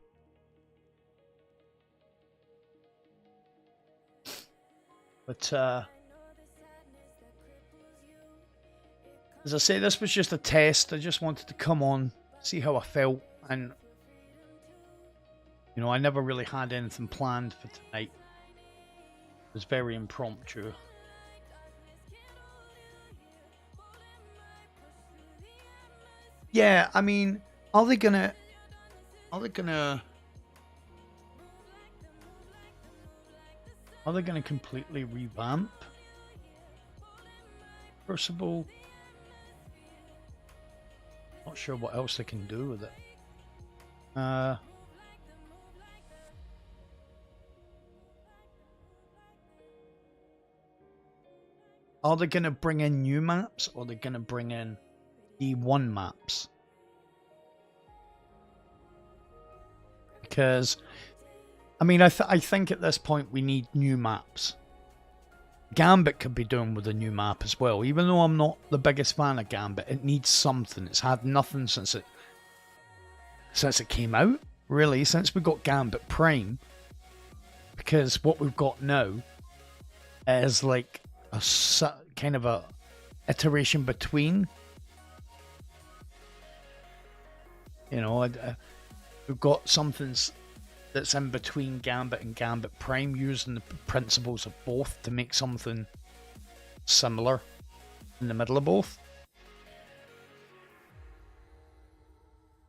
But as I say, this was just a test. I just wanted to come on, see how I felt, and you know, I never really had anything planned for tonight. It was very impromptu. Yeah, I mean, are they gonna completely revamp Crucible? Not sure what else they can do with it. Are they going to bring in new maps, or are they going to bring in D1 maps? Because, I mean, I think at this point we need new maps. Gambit could be doing with a new map as well. Even though I'm not the biggest fan of Gambit, it needs something. It's had nothing since it came out, really, since we got Gambit Prime. Because what we've got now is like a kind of a iteration between. You know, we've got something that's in between Gambit and Gambit Prime, using the principles of both to make something similar in the middle of both.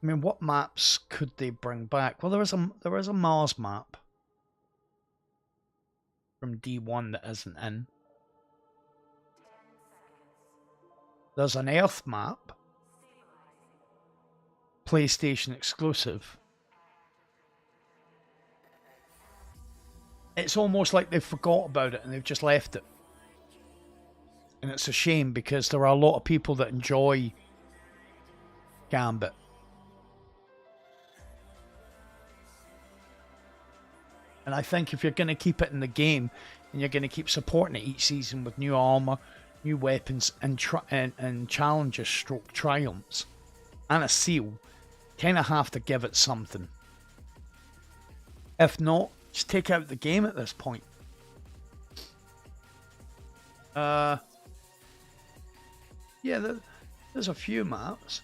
I mean, what maps could they bring back? Well, there is a Mars map from D1 that isn't in. There's an Earth map, PlayStation exclusive. It's almost like they've forgot about it and they've just left it. And it's a shame, because there are a lot of people that enjoy Gambit. And I think if you're going to keep it in the game, and you're going to keep supporting it each season with new armor, new weapons, and challenges stroke triumphs, and a seal, kind of have to give it something. If not, just take out the game at this point. Yeah, there's a few maps.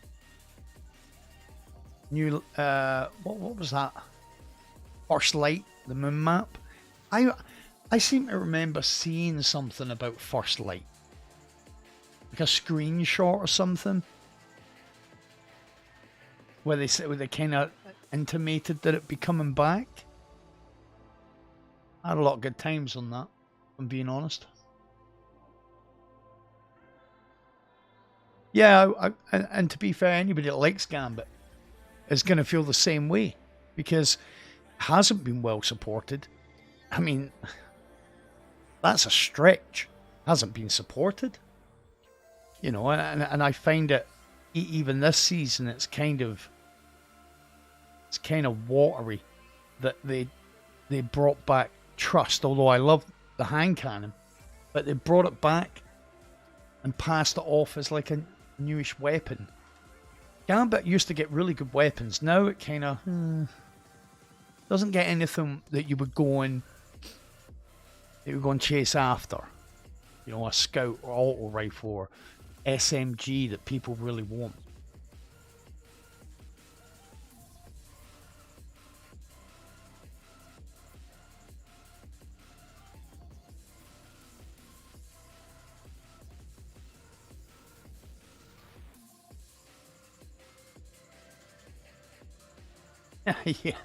New, what was that? First Light, the moon map. I seem to remember seeing something about First Light, like a screenshot or something, where they kind of intimated that it'd be coming back. I had a lot of good times on that, if I'm being honest. Yeah, and to be fair, anybody that likes Gambit is going to feel the same way, because it hasn't been well supported. I mean, that's a stretch. It hasn't been supported. You know, and I find it, even this season, it's kind of watery that they brought back Trust, although I love the hand cannon, but they brought it back and passed it off as like a newish weapon. Gambit used to get really good weapons. Now it kind of doesn't get anything that you would go and chase after. You know, a scout or auto rifle or SMG that people really want. Yeah,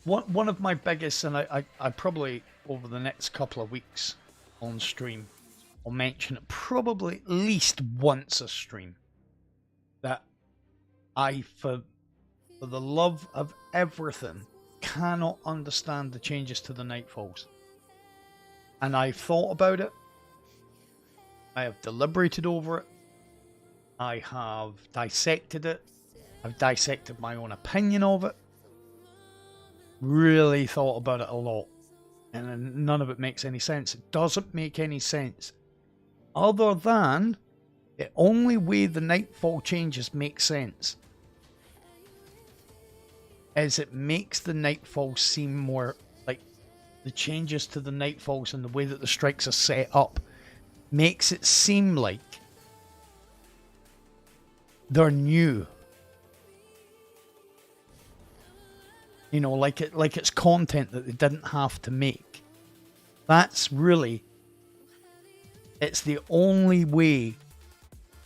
one of my biggest, and I probably over the next couple of weeks on stream, I'll mention it probably at least once a stream, that I, for the love of everything, cannot understand the changes to the Nightfalls. And I've thought about it. I have deliberated over it. I have dissected it. I've dissected my own opinion of it. Really thought about it a lot. And none of it makes any sense. It doesn't make any sense. Other than the only way the Nightfall changes make sense is it makes the Nightfall seem more like the changes to the Nightfalls and the way that the strikes are set up makes it seem like they're new. You know, like it's content that they didn't have to make. That's really, it's the only way,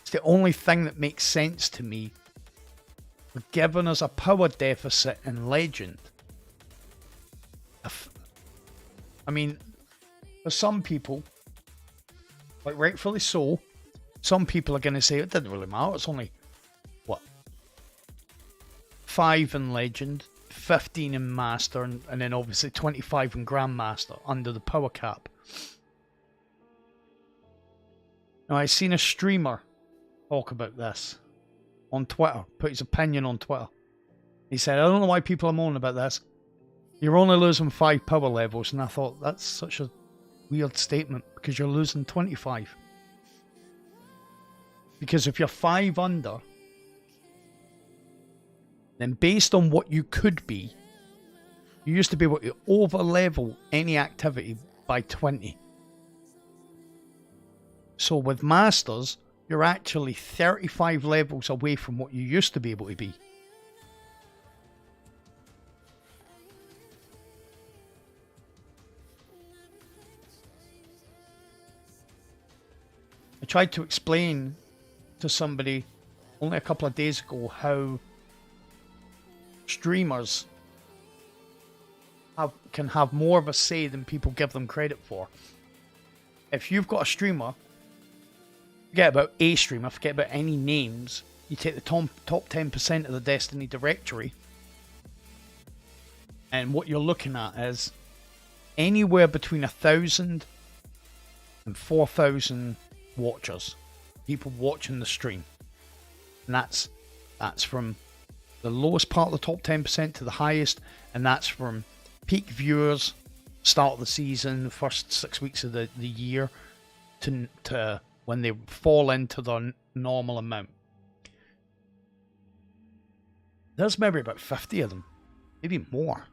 it's the only thing that makes sense to me for giving us a power deficit in Legend. I mean, for some people, like rightfully so, some people are going to say it didn't really matter. It's only, what, 5 in Legend, 15 in Master, and then obviously 25 in Grandmaster under the power cap. Now, I seen a streamer talk about this on Twitter, put his opinion on Twitter. He said, I don't know why people are moaning about this. You're only losing 5 power levels. And I thought, that's such a weird statement, because you're losing 25. Because if you're 5 under, then based on what you could be, you used to be able to over level any activity by 20. So with Masters, you're actually 35 levels away from what you used to be able to be. I tried to explain to somebody only a couple of days ago how streamers can have more of a say than people give them credit for. If you've got a streamer, forget about a streamer, forget about any names, you take the top 10% of the Destiny directory, and what you're looking at is anywhere between 1,000 and 4,000 watchers, people watching the stream. And that's That's from the lowest part of the top 10% to the highest, and that's from peak viewers, start of the season, the first 6 weeks of the year, to when they fall into the normal amount. There's maybe about 50 of them, maybe more.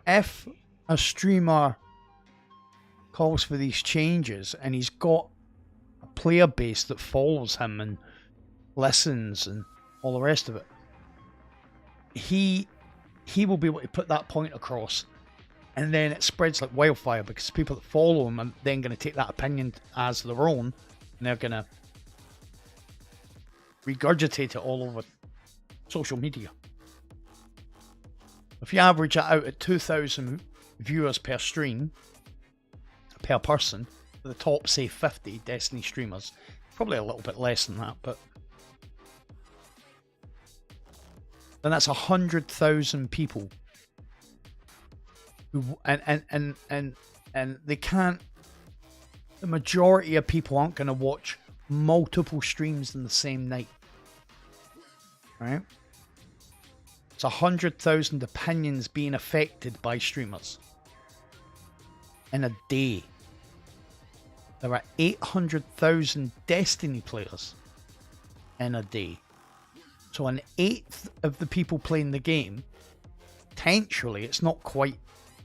If a streamer calls for these changes and he's got a player base that follows him and listens and all the rest of it, he will be able to put that point across, and then it spreads like wildfire, because people that follow him are then going to take that opinion as their own, and they're going to regurgitate it all over social media. If you average that out at 2,000 viewers per stream, per person, for the top, say, 50 Destiny streamers, probably a little bit less than that, but then that's 100,000 people who, and they can't, the majority of people aren't going to watch multiple streams in the same night, right? It's 100,000 opinions being affected by streamers in a day. There are 800,000 Destiny players in a day. So an eighth of the people playing the game, potentially, it's not quite,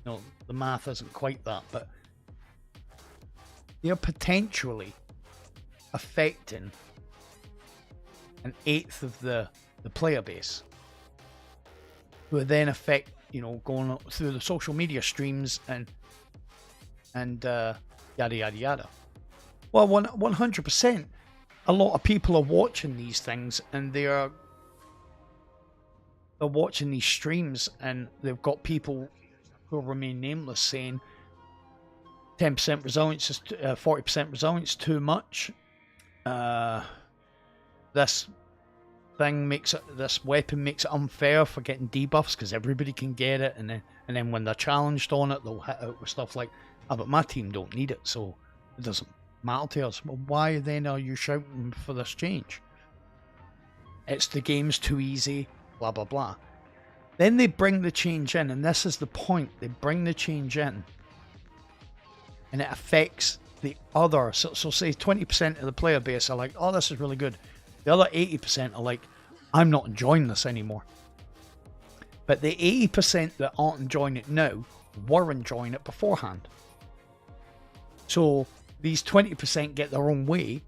the math isn't quite that, but they're potentially affecting an eighth of the player base, who would then affect, going through the social media streams and yada yada yada. Well, 100%, a lot of people are watching these things, and they're watching these streams, and they've got people who remain nameless saying 10% resilience is 40% resilience too much. This weapon makes it unfair for getting debuffs because everybody can get it, and then when they're challenged on it, they'll hit out with stuff like, but my team don't need it, so it doesn't matter to us. Well, why then are you shouting for this change? It's the game's too easy, blah blah blah. Then they bring the change in, and this is the point, they bring the change in and it affects the other, so say 20% of the player base are like, oh, this is really good. The other 80% are like, I'm not enjoying this anymore. But the 80% that aren't enjoying it now were enjoying it beforehand. So these 20% get their own way,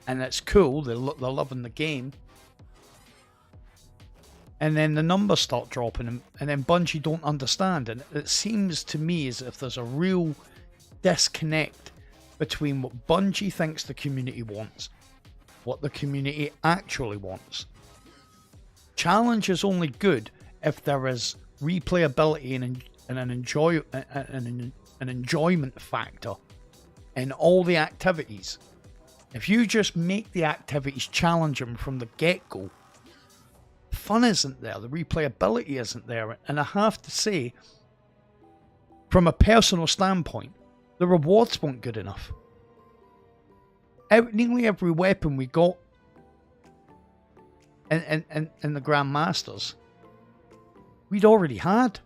and it's cool, they're loving the game. And then the numbers start dropping, and then Bungie don't understand. And it seems to me as if there's a real disconnect between what Bungie thinks the community wants, what the community actually wants. Challenge is only good if there is replayability and an enjoyment factor in all the activities. If you just make the activities challenging from the get-go, fun isn't there, the replayability isn't there, and I have to say, from a personal standpoint, the rewards weren't good enough. Nearly every weapon we got in the Grandmasters, we'd already had.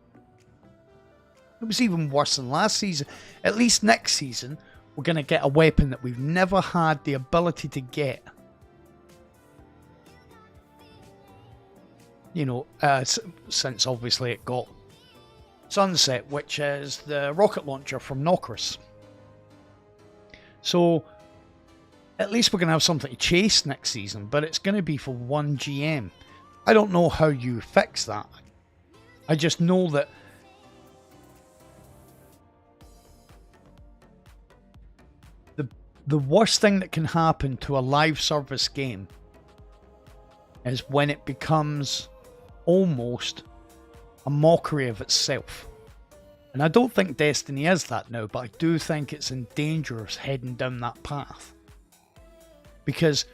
It was even worse than last season. At least next season, we're going to get a weapon that we've never had the ability to get. Since obviously it got Sunset, which is the rocket launcher from Nokris. So at least we're going to have something to chase next season, but it's going to be for 1 GM. I don't know how you fix that. I just know that the worst thing that can happen to a live service game is when it becomes almost a mockery of itself. And I don't think Destiny is that now, but I do think it's in danger of heading down that path. Because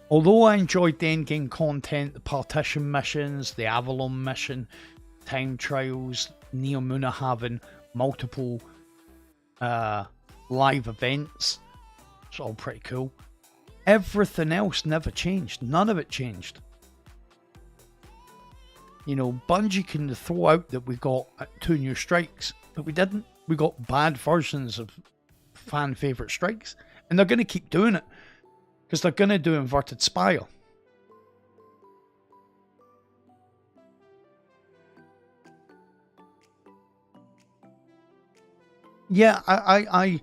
although I enjoyed the endgame content, the Partition missions, the Avalon mission, time trials, Neomuna having multiple live events, it's all pretty cool. Everything else never changed. None of it changed. You know, Bungie can throw out that we got 2 new strikes, but we didn't. We got bad versions of fan favourite strikes. And they're going to keep doing it. Because they're going to do Inverted Spire. Yeah, I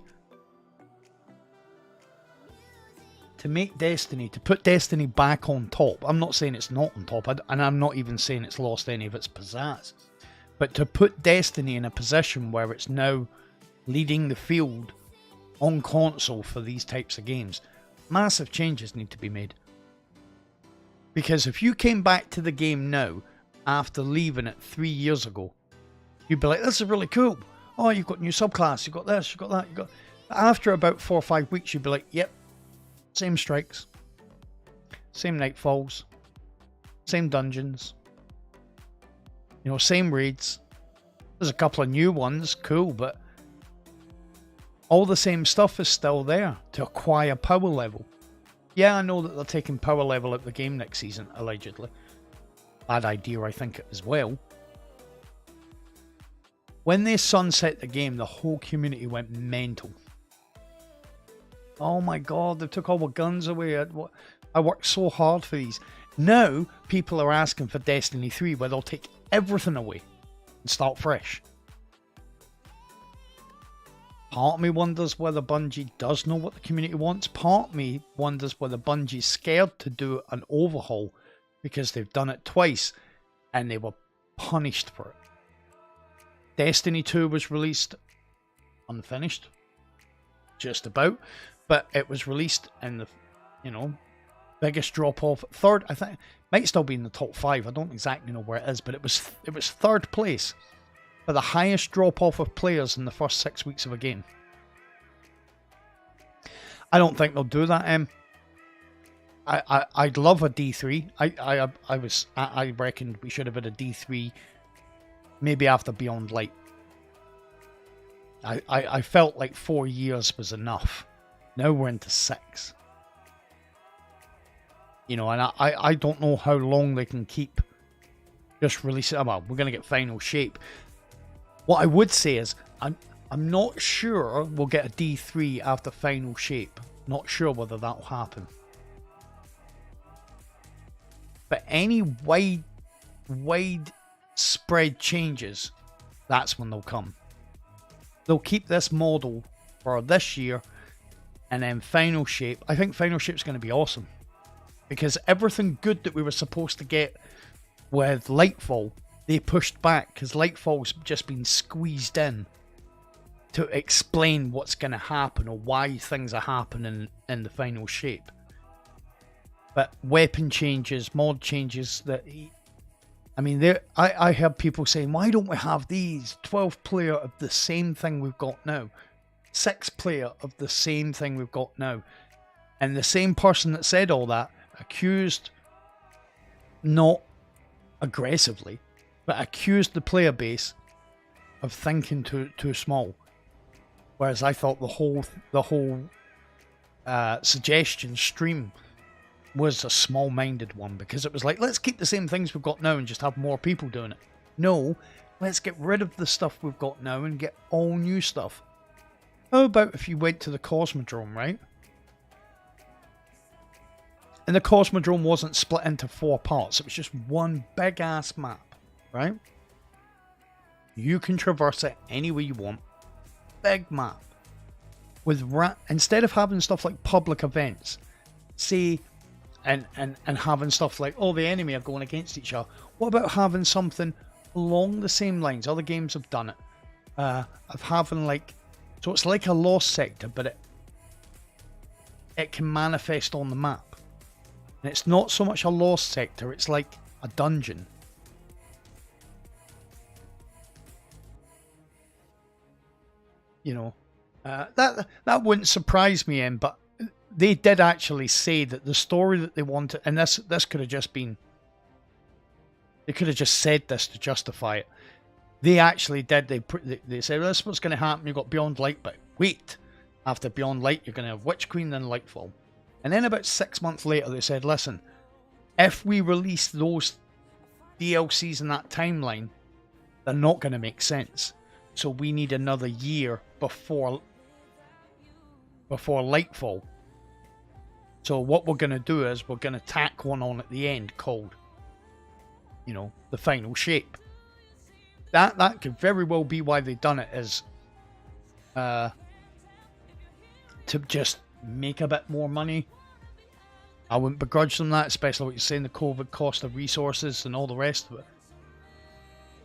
to make Destiny, to put Destiny back on top. I'm not saying it's not on top, and I'm not even saying it's lost any of its pizzazz. But to put Destiny in a position where it's now leading the field on console for these types of games, massive changes need to be made. Because if you came back to the game now, after leaving it 3 years ago, you'd be like, this is really cool. Oh, you've got new subclass, you've got this, you've got that, you've got... After about 4 or 5 weeks, you'd be like, yep, same strikes, same nightfalls, same dungeons, you know, same raids. There's a couple of new ones, cool, but all the same stuff is still there to acquire power level. Yeah, I know that they're taking power level out the game next season, allegedly. Bad idea, I think, as well. When they sunset the game, the whole community went mental. Oh my god, they took all my guns away. I worked so hard for these. Now, people are asking for Destiny 3, where they'll take everything away and start fresh. Part of me wonders whether Bungie does know what the community wants. Part of me wonders whether Bungie's scared to do an overhaul because they've done it twice and they were punished for it. Destiny 2 was released unfinished, just about, but it was released in the, you know, biggest drop off. Third, I think, might still be in the top 5. I don't exactly know where it is, but it was third place for the highest drop off of players in the first 6 weeks of a game. I don't think they'll do that. I'd love a D3. I reckon we should have had a D3 maybe after Beyond Light. I felt like 4 years was enough. Now we're into 6. You know, and I don't know how long they can keep just releasing. Well, we're going to get Final Shape. What I would say is, I'm not sure we'll get a D3 after Final Shape. Not sure whether that will happen. But any wide spread changes, that's when they'll come. They'll keep this model for this year, and then Final Shape. I think Final Shape's going to be awesome. Because everything good that we were supposed to get with Lightfall, they pushed back because Lightfall's just been squeezed in to explain what's going to happen or why things are happening in the Final Shape. But weapon changes, mod changes, that I mean, I heard people saying, why don't we have these 12 player of the same thing we've got now, 6 player of the same thing we've got now, and the same person that said all that accused, not aggressively, but accused the player base of thinking too small. Whereas I thought the whole suggestion stream was a small-minded one, because it was like, let's keep the same things we've got now and just have more people doing it. No, let's get rid of the stuff we've got now and get all new stuff. How about if you went to the Cosmodrome, right? And the Cosmodrome wasn't split into 4 parts. It was just one big-ass map, right? You can traverse it any way you want. Big map. With instead of having stuff like public events, say, and having stuff like, oh, the enemy are going against each other. What about having something along the same lines? Other games have done it. Of having like, so it's like a lost sector, but it can manifest on the map. And it's not so much a lost sector, it's like a dungeon. You know, that wouldn't surprise me, but they did actually say that the story that they wanted, and this could have just been, they could have just said this to justify it. They actually did. They said, well, this is what's going to happen. You've got Beyond Light, but wait, after Beyond Light, you're going to have Witch Queen and Lightfall. And then about 6 months later, they said, listen, if we release those DLCs in that timeline, they're not going to make sense. So we need another year before Lightfall. So what we're going to do is we're going to tack one on at the end called, you know, the final shape. That could very well be why they've done it, is to just make a bit more money. I wouldn't begrudge them that, especially what you're saying, the COVID cost of resources and all the rest of it.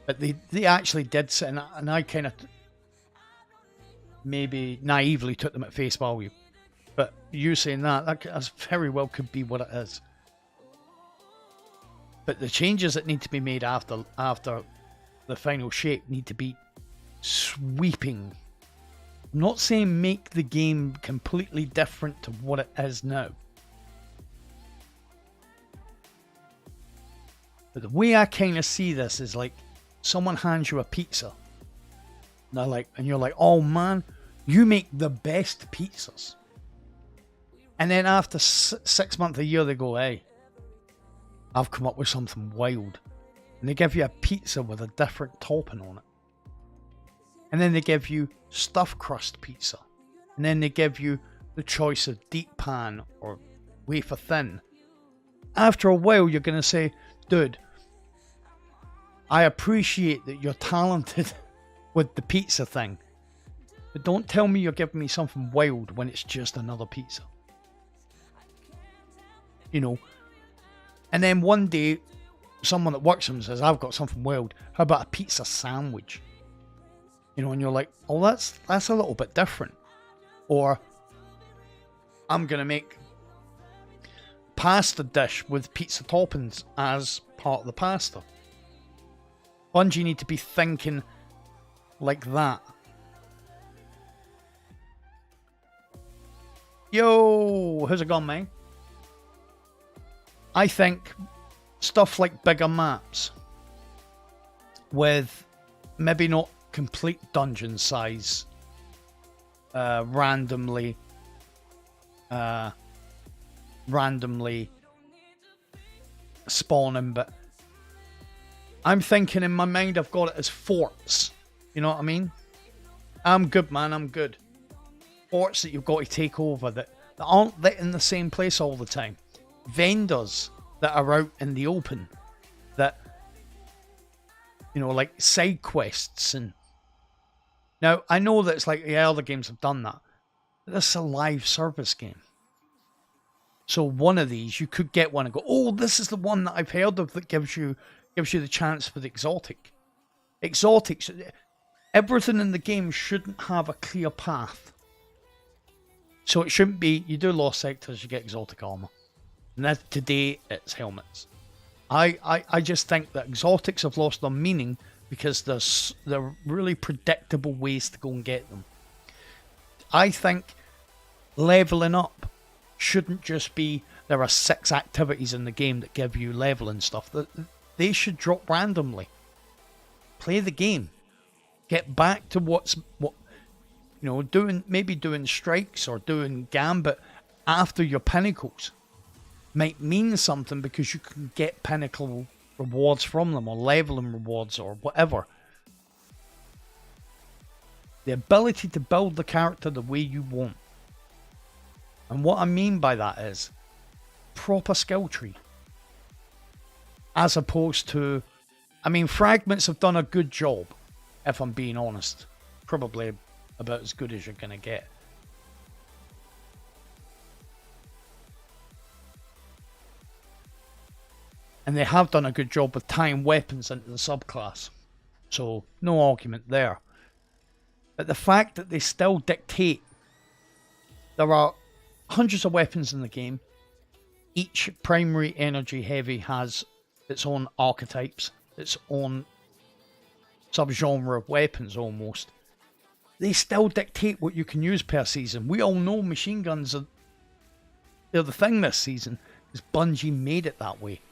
But they actually did sit, and I kind of maybe naively took them at face value. But you saying that very well could be what it is. But the changes that need to be made after the final shape need to be sweeping. I'm not saying make the game completely different to what it is now. But the way I kind of see this is like someone hands you a pizza. And you're like, oh man, you make the best pizzas. And then after 6 months, a year, they go, hey, I've come up with something wild. And they give you a pizza with a different topping on it. And then they give you stuffed crust pizza. And then they give you the choice of deep pan or wafer thin. After a while, you're going to say, dude, I appreciate that you're talented with the pizza thing. But don't tell me you're giving me something wild when it's just another pizza. You know. And then one day, someone that works with them says, I've got something wild. How about a pizza sandwich? You know, and you're like, oh, that's a little bit different. Or, I'm going to make pasta dish with pizza toppings as part of the pasta. Bungie need to be thinking like that. Yo, how's it going, man? I think stuff like bigger maps with maybe not complete dungeon size, randomly spawning, but I'm thinking in my mind I've got it as forts. You know what I mean? I'm good, man, I'm good. Forts that you've got to take over that aren't in the same place all the time. Vendors that are out in the open that, you know, like side quests. And now I know that it's like the other games have done that, but this is a live service game. So one of these, you could get one and go, oh, this is the one that I've heard of that gives you the chance for the exotic. Exotics, everything in the game shouldn't have a clear path. So it shouldn't be, you do lost sectors, you get exotic armor. And that today, it's helmets. I just think that exotics have lost their meaning because they're really predictable ways to go and get them. I think leveling up shouldn't just be, there are 6 activities in the game that give you leveling stuff. They should drop randomly. Play the game. Get back to what you know, doing strikes or doing gambit after your pinnacles might mean something because you can get pinnacle rewards from them or leveling rewards or whatever. The ability to build the character the way you want. And what I mean by that is proper skill tree. As opposed to, I mean, Fragments have done a good job, if I'm being honest. Probably about as good as you're going to get. And they have done a good job with tying weapons into the subclass. So, no argument there. But the fact that they still dictate, there are hundreds of weapons in the game. Each primary energy heavy has its own archetypes, its own subgenre of weapons almost. They still dictate what you can use per season. We all know machine guns they're the thing this season, because Bungie made it that way.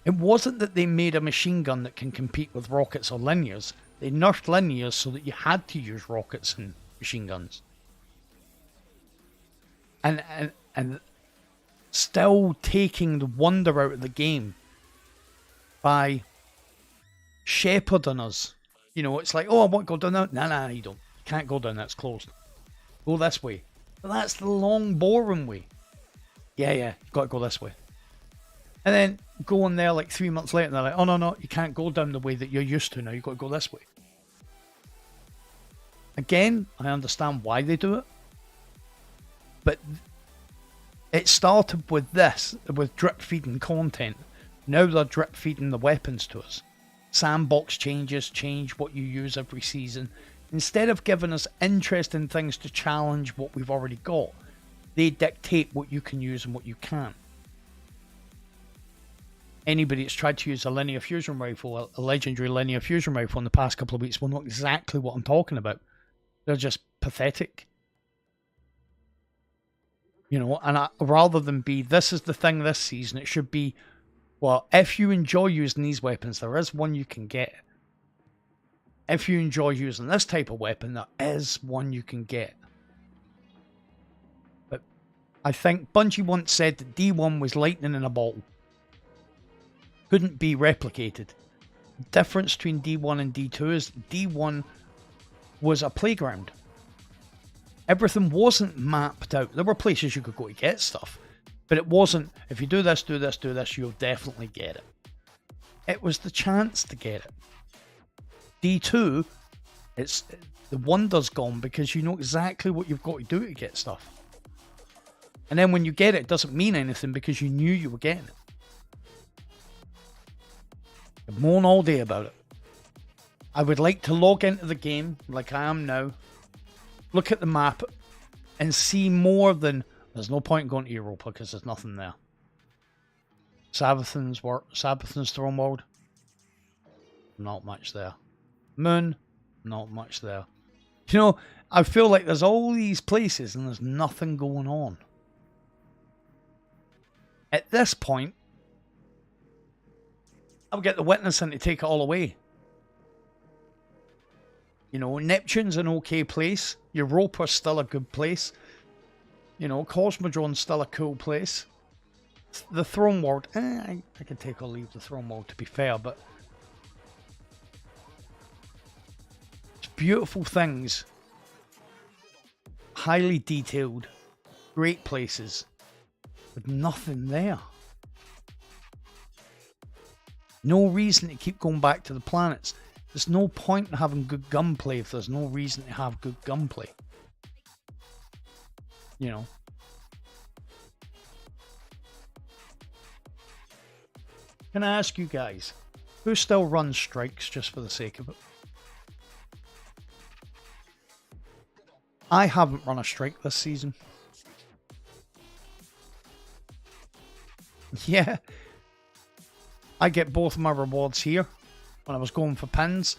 It wasn't that they made a machine gun that can compete with rockets or linears. They nerfed linears so that you had to use rockets and machine guns. And still taking the wonder out of the game by shepherding us. You know, it's like, oh, I want to go down there. Nah, you don't. You can't go down, that's closed. Go this way. But that's the long, boring way. Yeah, got to go this way. And then go in there like 3 months later and they're like, oh, no, you can't go down the way that you're used to now. You've got to go this way. Again, I understand why they do it. But it started with this, with drip feeding content. Now they're drip feeding the weapons to us. Sandbox changes change what you use every season. Instead of giving us interesting things to challenge what we've already got, they dictate what you can use and what you can't. Anybody that's tried to use a linear fusion rifle, a legendary linear fusion rifle in the past couple of weeks will know exactly what I'm talking about. They're just pathetic. You know, and rather than be, this is the thing this season, it should be, well, if you enjoy using these weapons, there is one you can get. If you enjoy using this type of weapon, there is one you can get. But I think Bungie once said that D1 was lightning in a bottle. Couldn't be replicated. The difference between D1 and D2 is D1 was a playground. Everything wasn't mapped out. There were places you could go to get stuff, but it wasn't, if you do this, you'll definitely get it. It was the chance to get it. D2, the wonder's gone because you know exactly what you've got to do to get stuff. And then when you get it, it doesn't mean anything because you knew you were getting it. I moan all day about it. I would like to log into the game like I am now, look at the map, and see more than, there's no point in going to Europa because there's nothing there. Savathun's Throne World, not much there. Moon, not much there. You know, I feel like there's all these places and there's nothing going on. At this point, I'll get the Witness in to take it all away. You know, Neptune's an okay place. Europa's still a good place. You know, Cosmodrome's still a cool place. The Throne World, I can take or leave the Throne World to be fair, but it's beautiful things. Highly detailed, great places, with nothing there. No reason to keep going back to the planets. There's no point in having good gunplay if there's no reason to have good gunplay. You know. Can I ask you guys, who still runs strikes just for the sake of it? I haven't run a strike this season. Yeah. I get both my rewards here. When I was going for pins,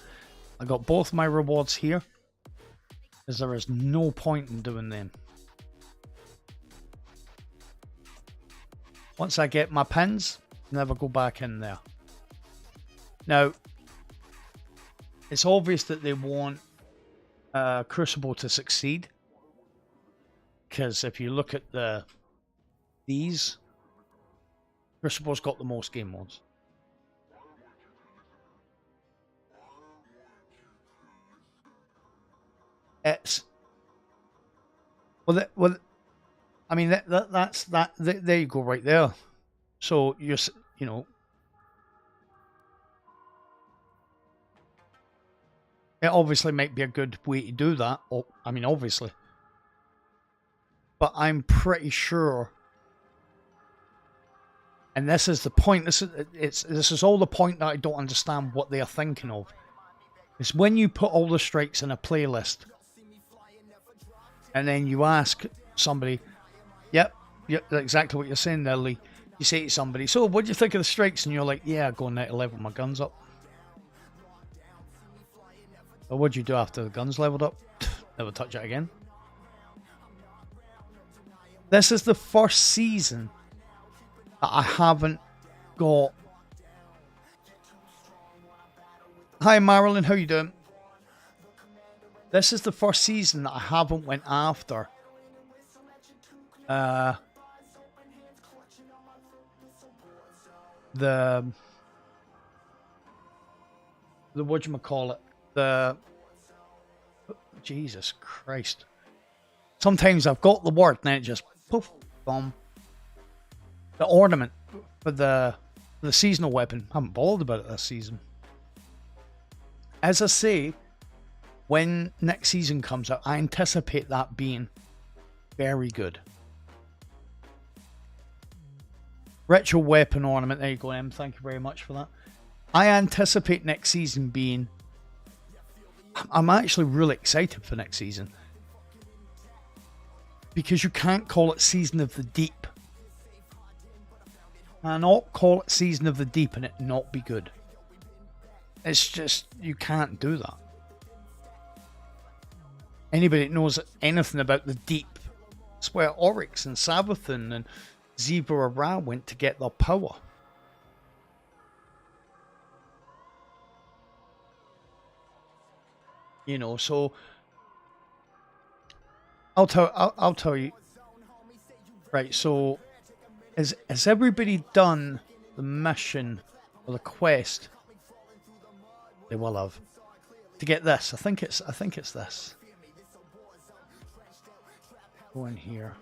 I got both my rewards here, as there is no point in doing them. Once I get my pins, never go back in there. Now, it's obvious that they want Crucible to succeed, because if you look at these, Crucible's got the most game modes. It's well, I mean that's that. There you go, right there. So you know, it obviously might be a good way to do that. Oh, I mean, obviously, but I'm pretty sure, and this is the point. This is all the point that I don't understand what they are thinking of. Is when you put all the strikes in a playlist. And then you ask somebody, yep, exactly what you're saying there, Lee. You say to somebody, so what do you think of the strikes? And you're like, yeah, go net to level my guns up. But what do you do after the guns leveled up? Never touch it again. This is the first season that I haven't got. Hi Marilyn, how you doing? This is the first season that I haven't went after the whatchamacallit, the Jesus Christ. Sometimes I've got the word and then it just poof, boom. The ornament for the seasonal weapon. I haven't bothered about it this season. As I say, when next season comes out, I anticipate that being very good. Retro weapon ornament. There you go, Em. Thank you very much for that. I anticipate next season being... I'm actually really excited for next season. Because you can't call it Season of the Deep. And not call it Season of the Deep and it not be good. It's just, you can't do that. Anybody that knows anything about the Deep, it's where Oryx and Savathun and Zebra Ra went to get their power. You know, so I'll tell you. Right, so has everybody done the mission or the quest? They will have to get this. I think it's this. Go in here.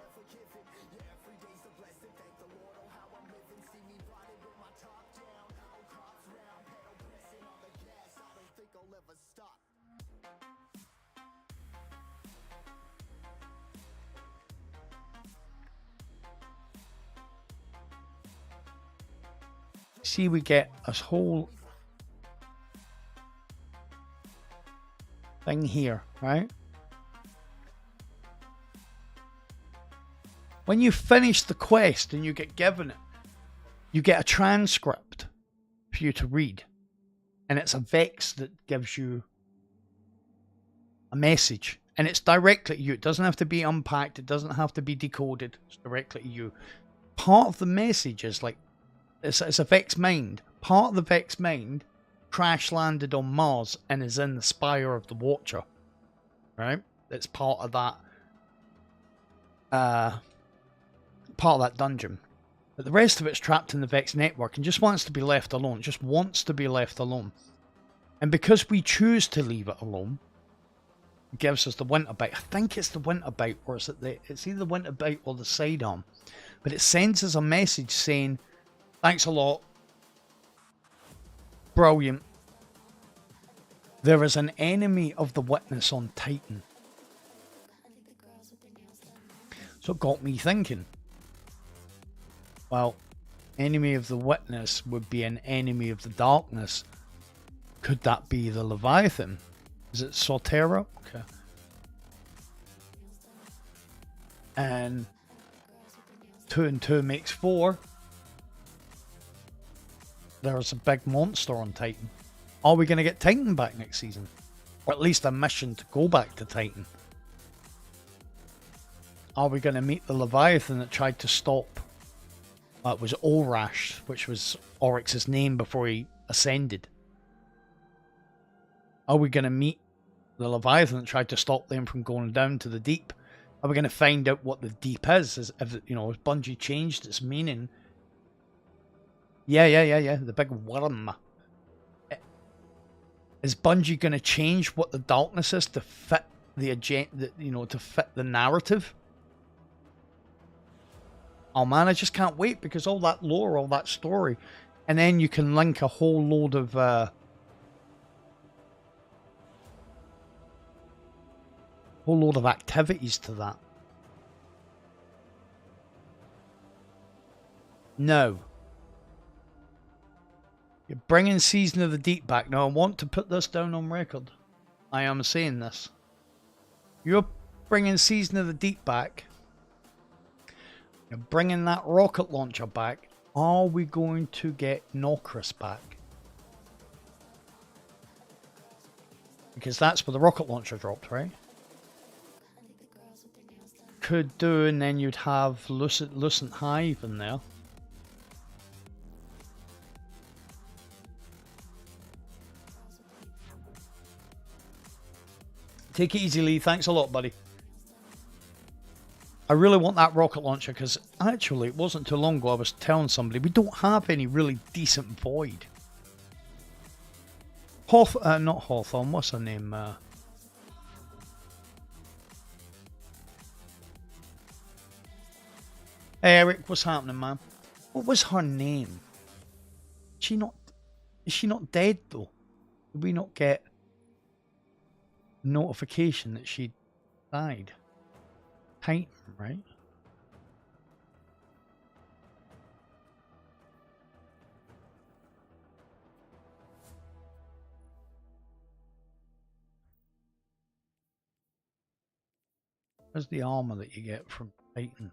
See, we get a whole thing here, right? When you finish the quest and you get given it, you get a transcript for you to read. And it's a Vex that gives you a message. And it's directly to you. It doesn't have to be unpacked. It doesn't have to be decoded. It's directly to you. Part of the message is like, it's a Vex mind. Part of the Vex mind crash landed on Mars and is in the Spire of the Watcher. Right? It's part of that dungeon. But the rest of it's trapped in the Vex network and just wants to be left alone. Just wants to be left alone. And because we choose to leave it alone, it gives us the winter bite. I think it's the winter bite, or is it it's either the winter bite or the sidearm. But it sends us a message saying, thanks a lot. Brilliant. There is an enemy of the witness on Titan. So it got me thinking. Well, enemy of the witness would be an enemy of the darkness. Could that be the Leviathan? Is it Sotera? Okay. And 2 and 2 makes 4. There's a big monster on Titan. Are we going to get Titan back next season? Or at least a mission to go back to Titan? Are we going to meet the Leviathan that tried to stop? It was Orash, which was Oryx's name before he ascended. Are we going to meet the Leviathan that tried to stop them from going down to the deep? Are we going to find out what the deep is? Has Bungie changed its meaning? Yeah. The big worm. Is Bungie going to change what the darkness is to fit the agenda? To fit the narrative? Oh man, I just can't wait because all that lore, all that story, and then you can link a whole load of activities to that. No. You're bringing Season of the Deep back. Now, I want to put this down on record. I am saying this. You're bringing Season of the Deep back. You're bringing that rocket launcher back. Are we going to get Nokris back? Because that's where the rocket launcher dropped, right? Could do, and then you'd have Lucent Hive in there. Take it easy, Lee. Thanks a lot, buddy. I really want that rocket launcher because actually it wasn't too long ago I was telling somebody we don't have any really decent Void. Not Hawthorne, what's her name? Hey Eric, what's happening, man? What was her name? Is she not dead though? Did we not get notification that she died? Titan, right? Where's the armor that you get from Titan?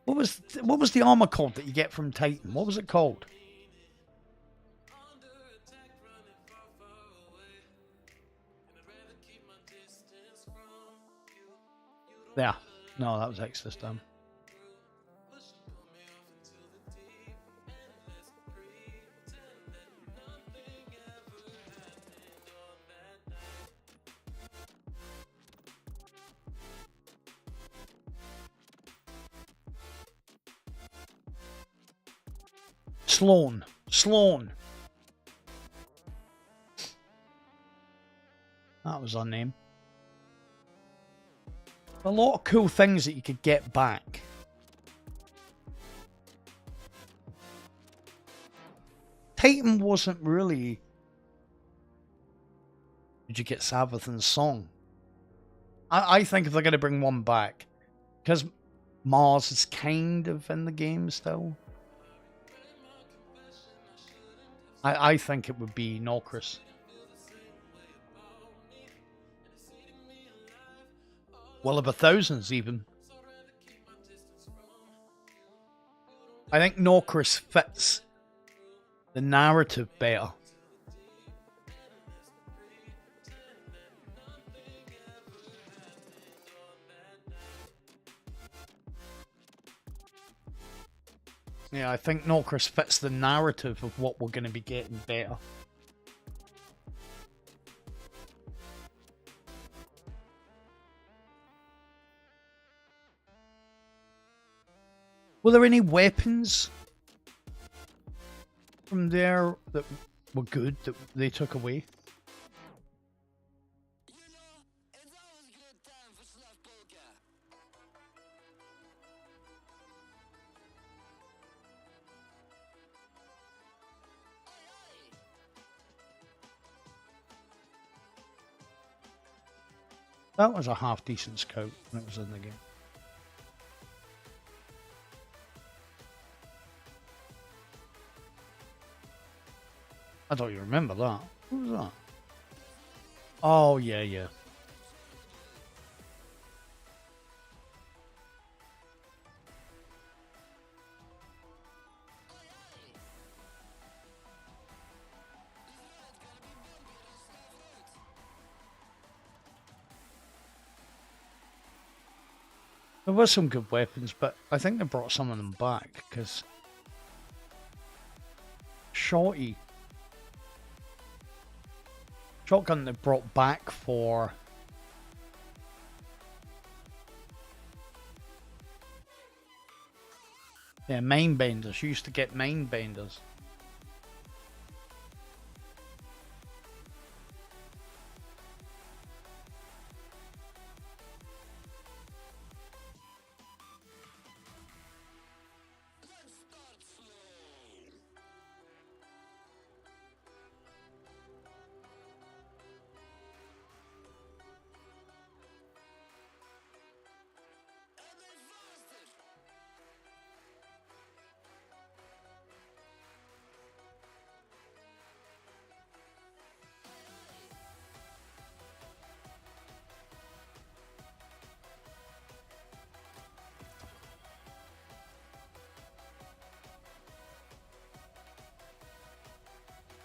What was the armor called that you get from Titan? What was it called? There. No, that was X this time. Sloan. That was her name. A lot of cool things that you could get back. Titan wasn't really... Did you get Savathun's song? I think if they're going to bring one back, because Mars is kind of in the game still, I think it would be Nokris. Well, over thousands even. I think Nokris fits the narrative better. Yeah, I think Nokris fits the narrative of what we're going to be getting better. Were there any weapons from there that were good that they took away? That was a half decent scout when it was in the game. I don't even remember that. What was that? Oh, yeah. There were some good weapons, but I think they brought some of them back, because Shotgun they brought back for Mindbenders. You used to get Mindbenders.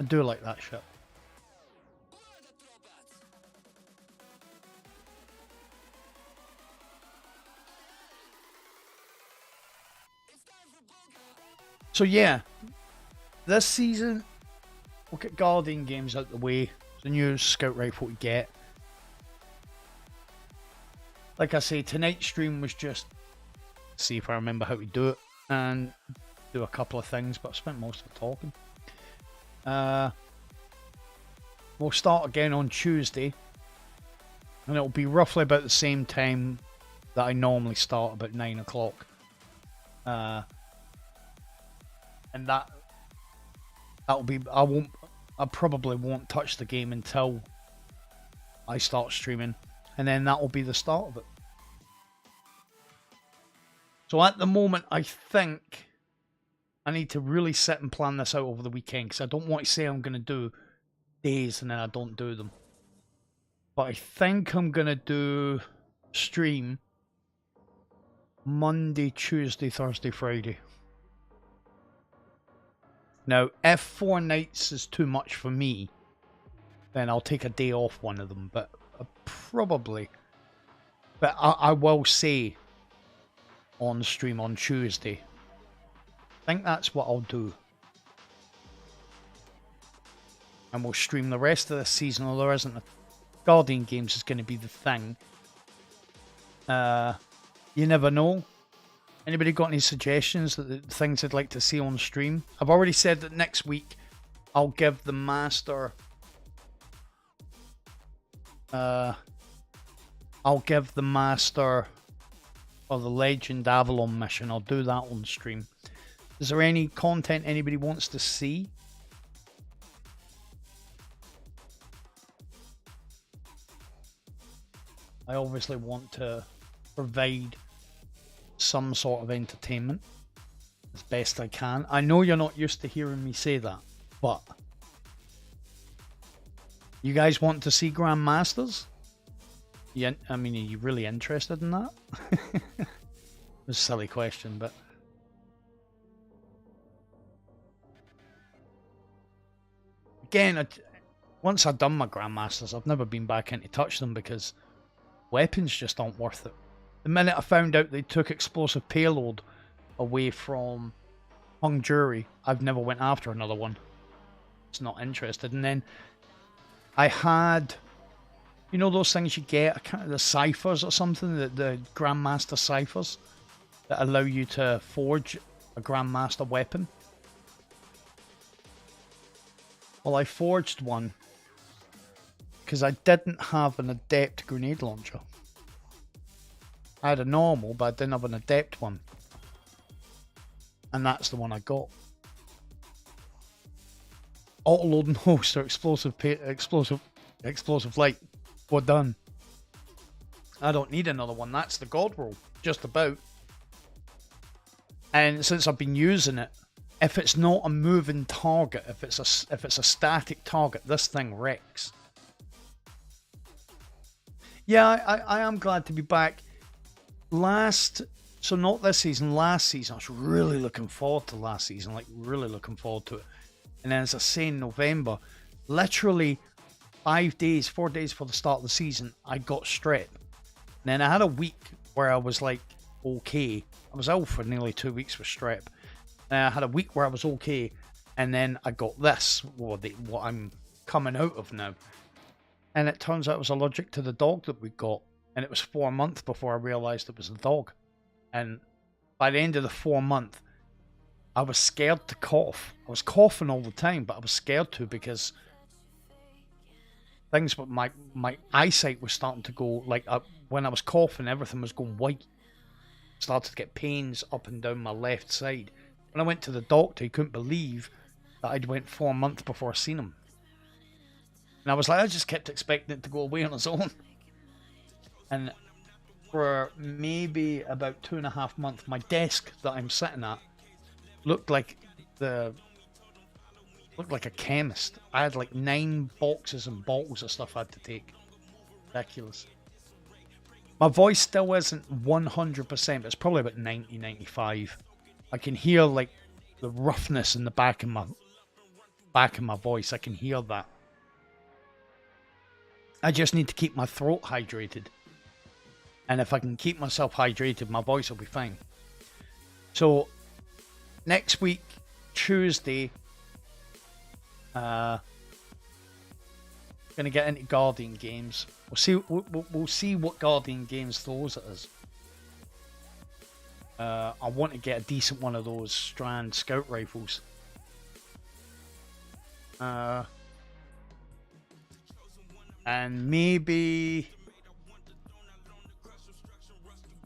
I do like that shit. So yeah, this season we'll get Guardian games out the way. The new scout rifle we get. Like I say, tonight's stream was just see if I remember how to do it and do a couple of things, but I spent most of it talking. We'll start again on Tuesday, and it'll be roughly about the same time that I normally start, about 9 o'clock. And that'll be, I probably won't touch the game until I start streaming, and then that'll be the start of it. So at the moment, I think I need to really sit and plan this out over the weekend, because I don't want to say I'm going to do days and then I don't do them. But I think I'm going to do stream Monday, Tuesday, Thursday, Friday. Now, if 4 nights is too much for me, then I'll take a day off one of them. But probably. But I will say on stream on Tuesday. I think that's what I'll do. And we'll stream the rest of the season, although there isn't. Guardian games is going to be the thing. You never know. Anybody got any suggestions that the things I'd like to see on stream? I've already said that next week I'll give the master. I'll give the master or the Legend Avalon mission. I'll do that on stream. Is there any content anybody wants to see? I obviously want to provide some sort of entertainment as best I can. I know you're not used to hearing me say that, but you guys want to see Grandmasters? Yeah, I mean, are you really interested in that? It's a silly question, but again, once I've done my Grandmasters, I've never been back in to touch them because weapons just aren't worth it. The minute I found out they took explosive payload away from Hung Jury, I've never went after another one. It's not interested. And then I had, you know, those things you get, the ciphers or something, the Grandmaster ciphers that allow you to forge a Grandmaster weapon. Well, I forged one because I didn't have an adept grenade launcher. I had a normal, but I didn't have an adept one. And that's the one I got. Auto-loading host or explosive light. We're done. I don't need another one. That's the god roll. Just about. And since I've been using it, if it's not a moving target, if it's a static target, this thing wrecks. Yeah, I am glad to be back. So not this season, last season, I was really looking forward to last season, like really looking forward to it. And then as I say in November, literally 4 days for the start of the season, I got strep. And then I had a week where I was like, okay. I was ill for nearly 2 weeks with strep. And I had a week where I was okay. And then I got this, what I'm coming out of now. And it turns out I was allergic to the dog that we got. And it was 4 months before I realised it was the dog. And by the end of the 4 month, I was scared to cough. I was coughing all the time, but I was scared to because things with my eyesight was starting to go, like when I was coughing, everything was going white. Started to get pains up and down my left side. When I went to the doctor, he couldn't believe that I'd went 4 months before I seen him. And I was like, I just kept expecting it to go away on its own. And for maybe about 2.5 months, my desk that I'm sitting at looked like a chemist. I had like 9 boxes and bottles of stuff I had to take. Ridiculous. My voice still isn't 100%, but it's probably about 90, 95. I can hear like the roughness in the back of my voice. I can hear that. I just need to keep my throat hydrated. And if I can keep myself hydrated, my voice will be fine. So next week, Tuesday, gonna get into Guardian games. We'll see what Guardian games throws at us. I want to get a decent one of those Strand scout rifles. And maybe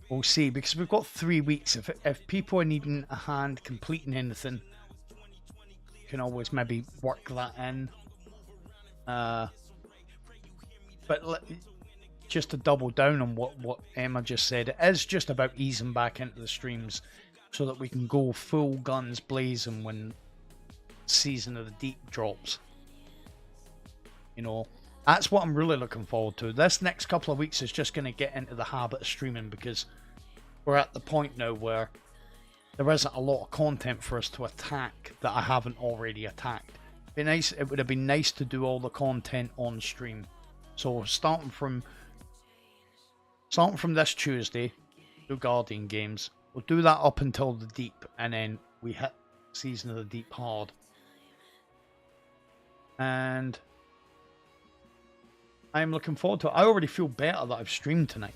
we'll see, because we've got 3 weeks. If people are needing a hand completing anything, you can always maybe work that in. But just to double down on what Emma just said, it is just about easing back into the streams so that we can go full guns blazing when Season of the Deep drops. You know, that's what I'm really looking forward to. This next couple of weeks is just going to get into the habit of streaming, because we're at the point now where there isn't a lot of content for us to attack that I haven't already attacked. It would have been nice to do all the content on stream. So starting from this Tuesday, do Guardian games. We'll do that up until the Deep, and then we hit Season of the Deep hard. And I'm looking forward to it. I already feel better that I've streamed tonight.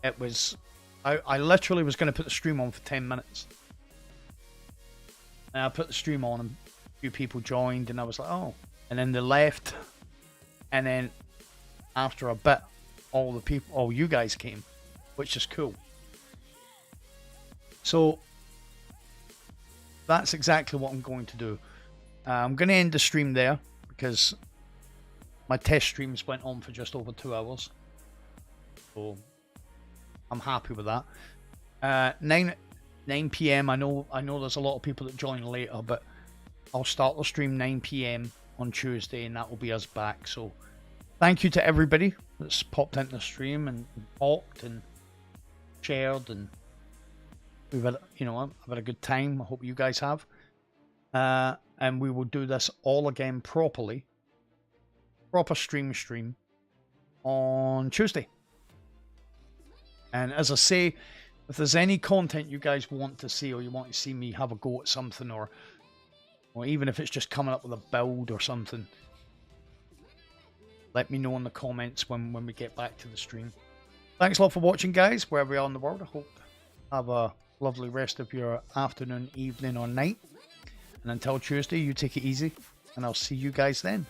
It was... I literally was going to put the stream on for 10 minutes. And I put the stream on and a few people joined, and I was like, oh. And then they left. And then after a bit, all you guys came, which is cool. So that's exactly what I'm going to do. I'm going to end the stream there, because my test streams went on for just over 2 hours. So I'm happy with that. 9 p.m. I know there's a lot of people that join later, but I'll start the stream 9 p.m. on Tuesday, and that will be us back. So thank you to everybody that's popped into the stream and talked and shared, and we've had, I've had a good time. I hope you guys have. And we will do this all again properly. Proper stream on Tuesday. And as I say, if there's any content you guys want to see, or you want to see me have a go at something, or even if it's just coming up with a build or something, let me know in the comments when we get back to the stream. Thanks a lot for watching, guys, wherever you are in the world. I hope you have a lovely rest of your afternoon, evening, or night. And until Tuesday, you take it easy, and I'll see you guys then.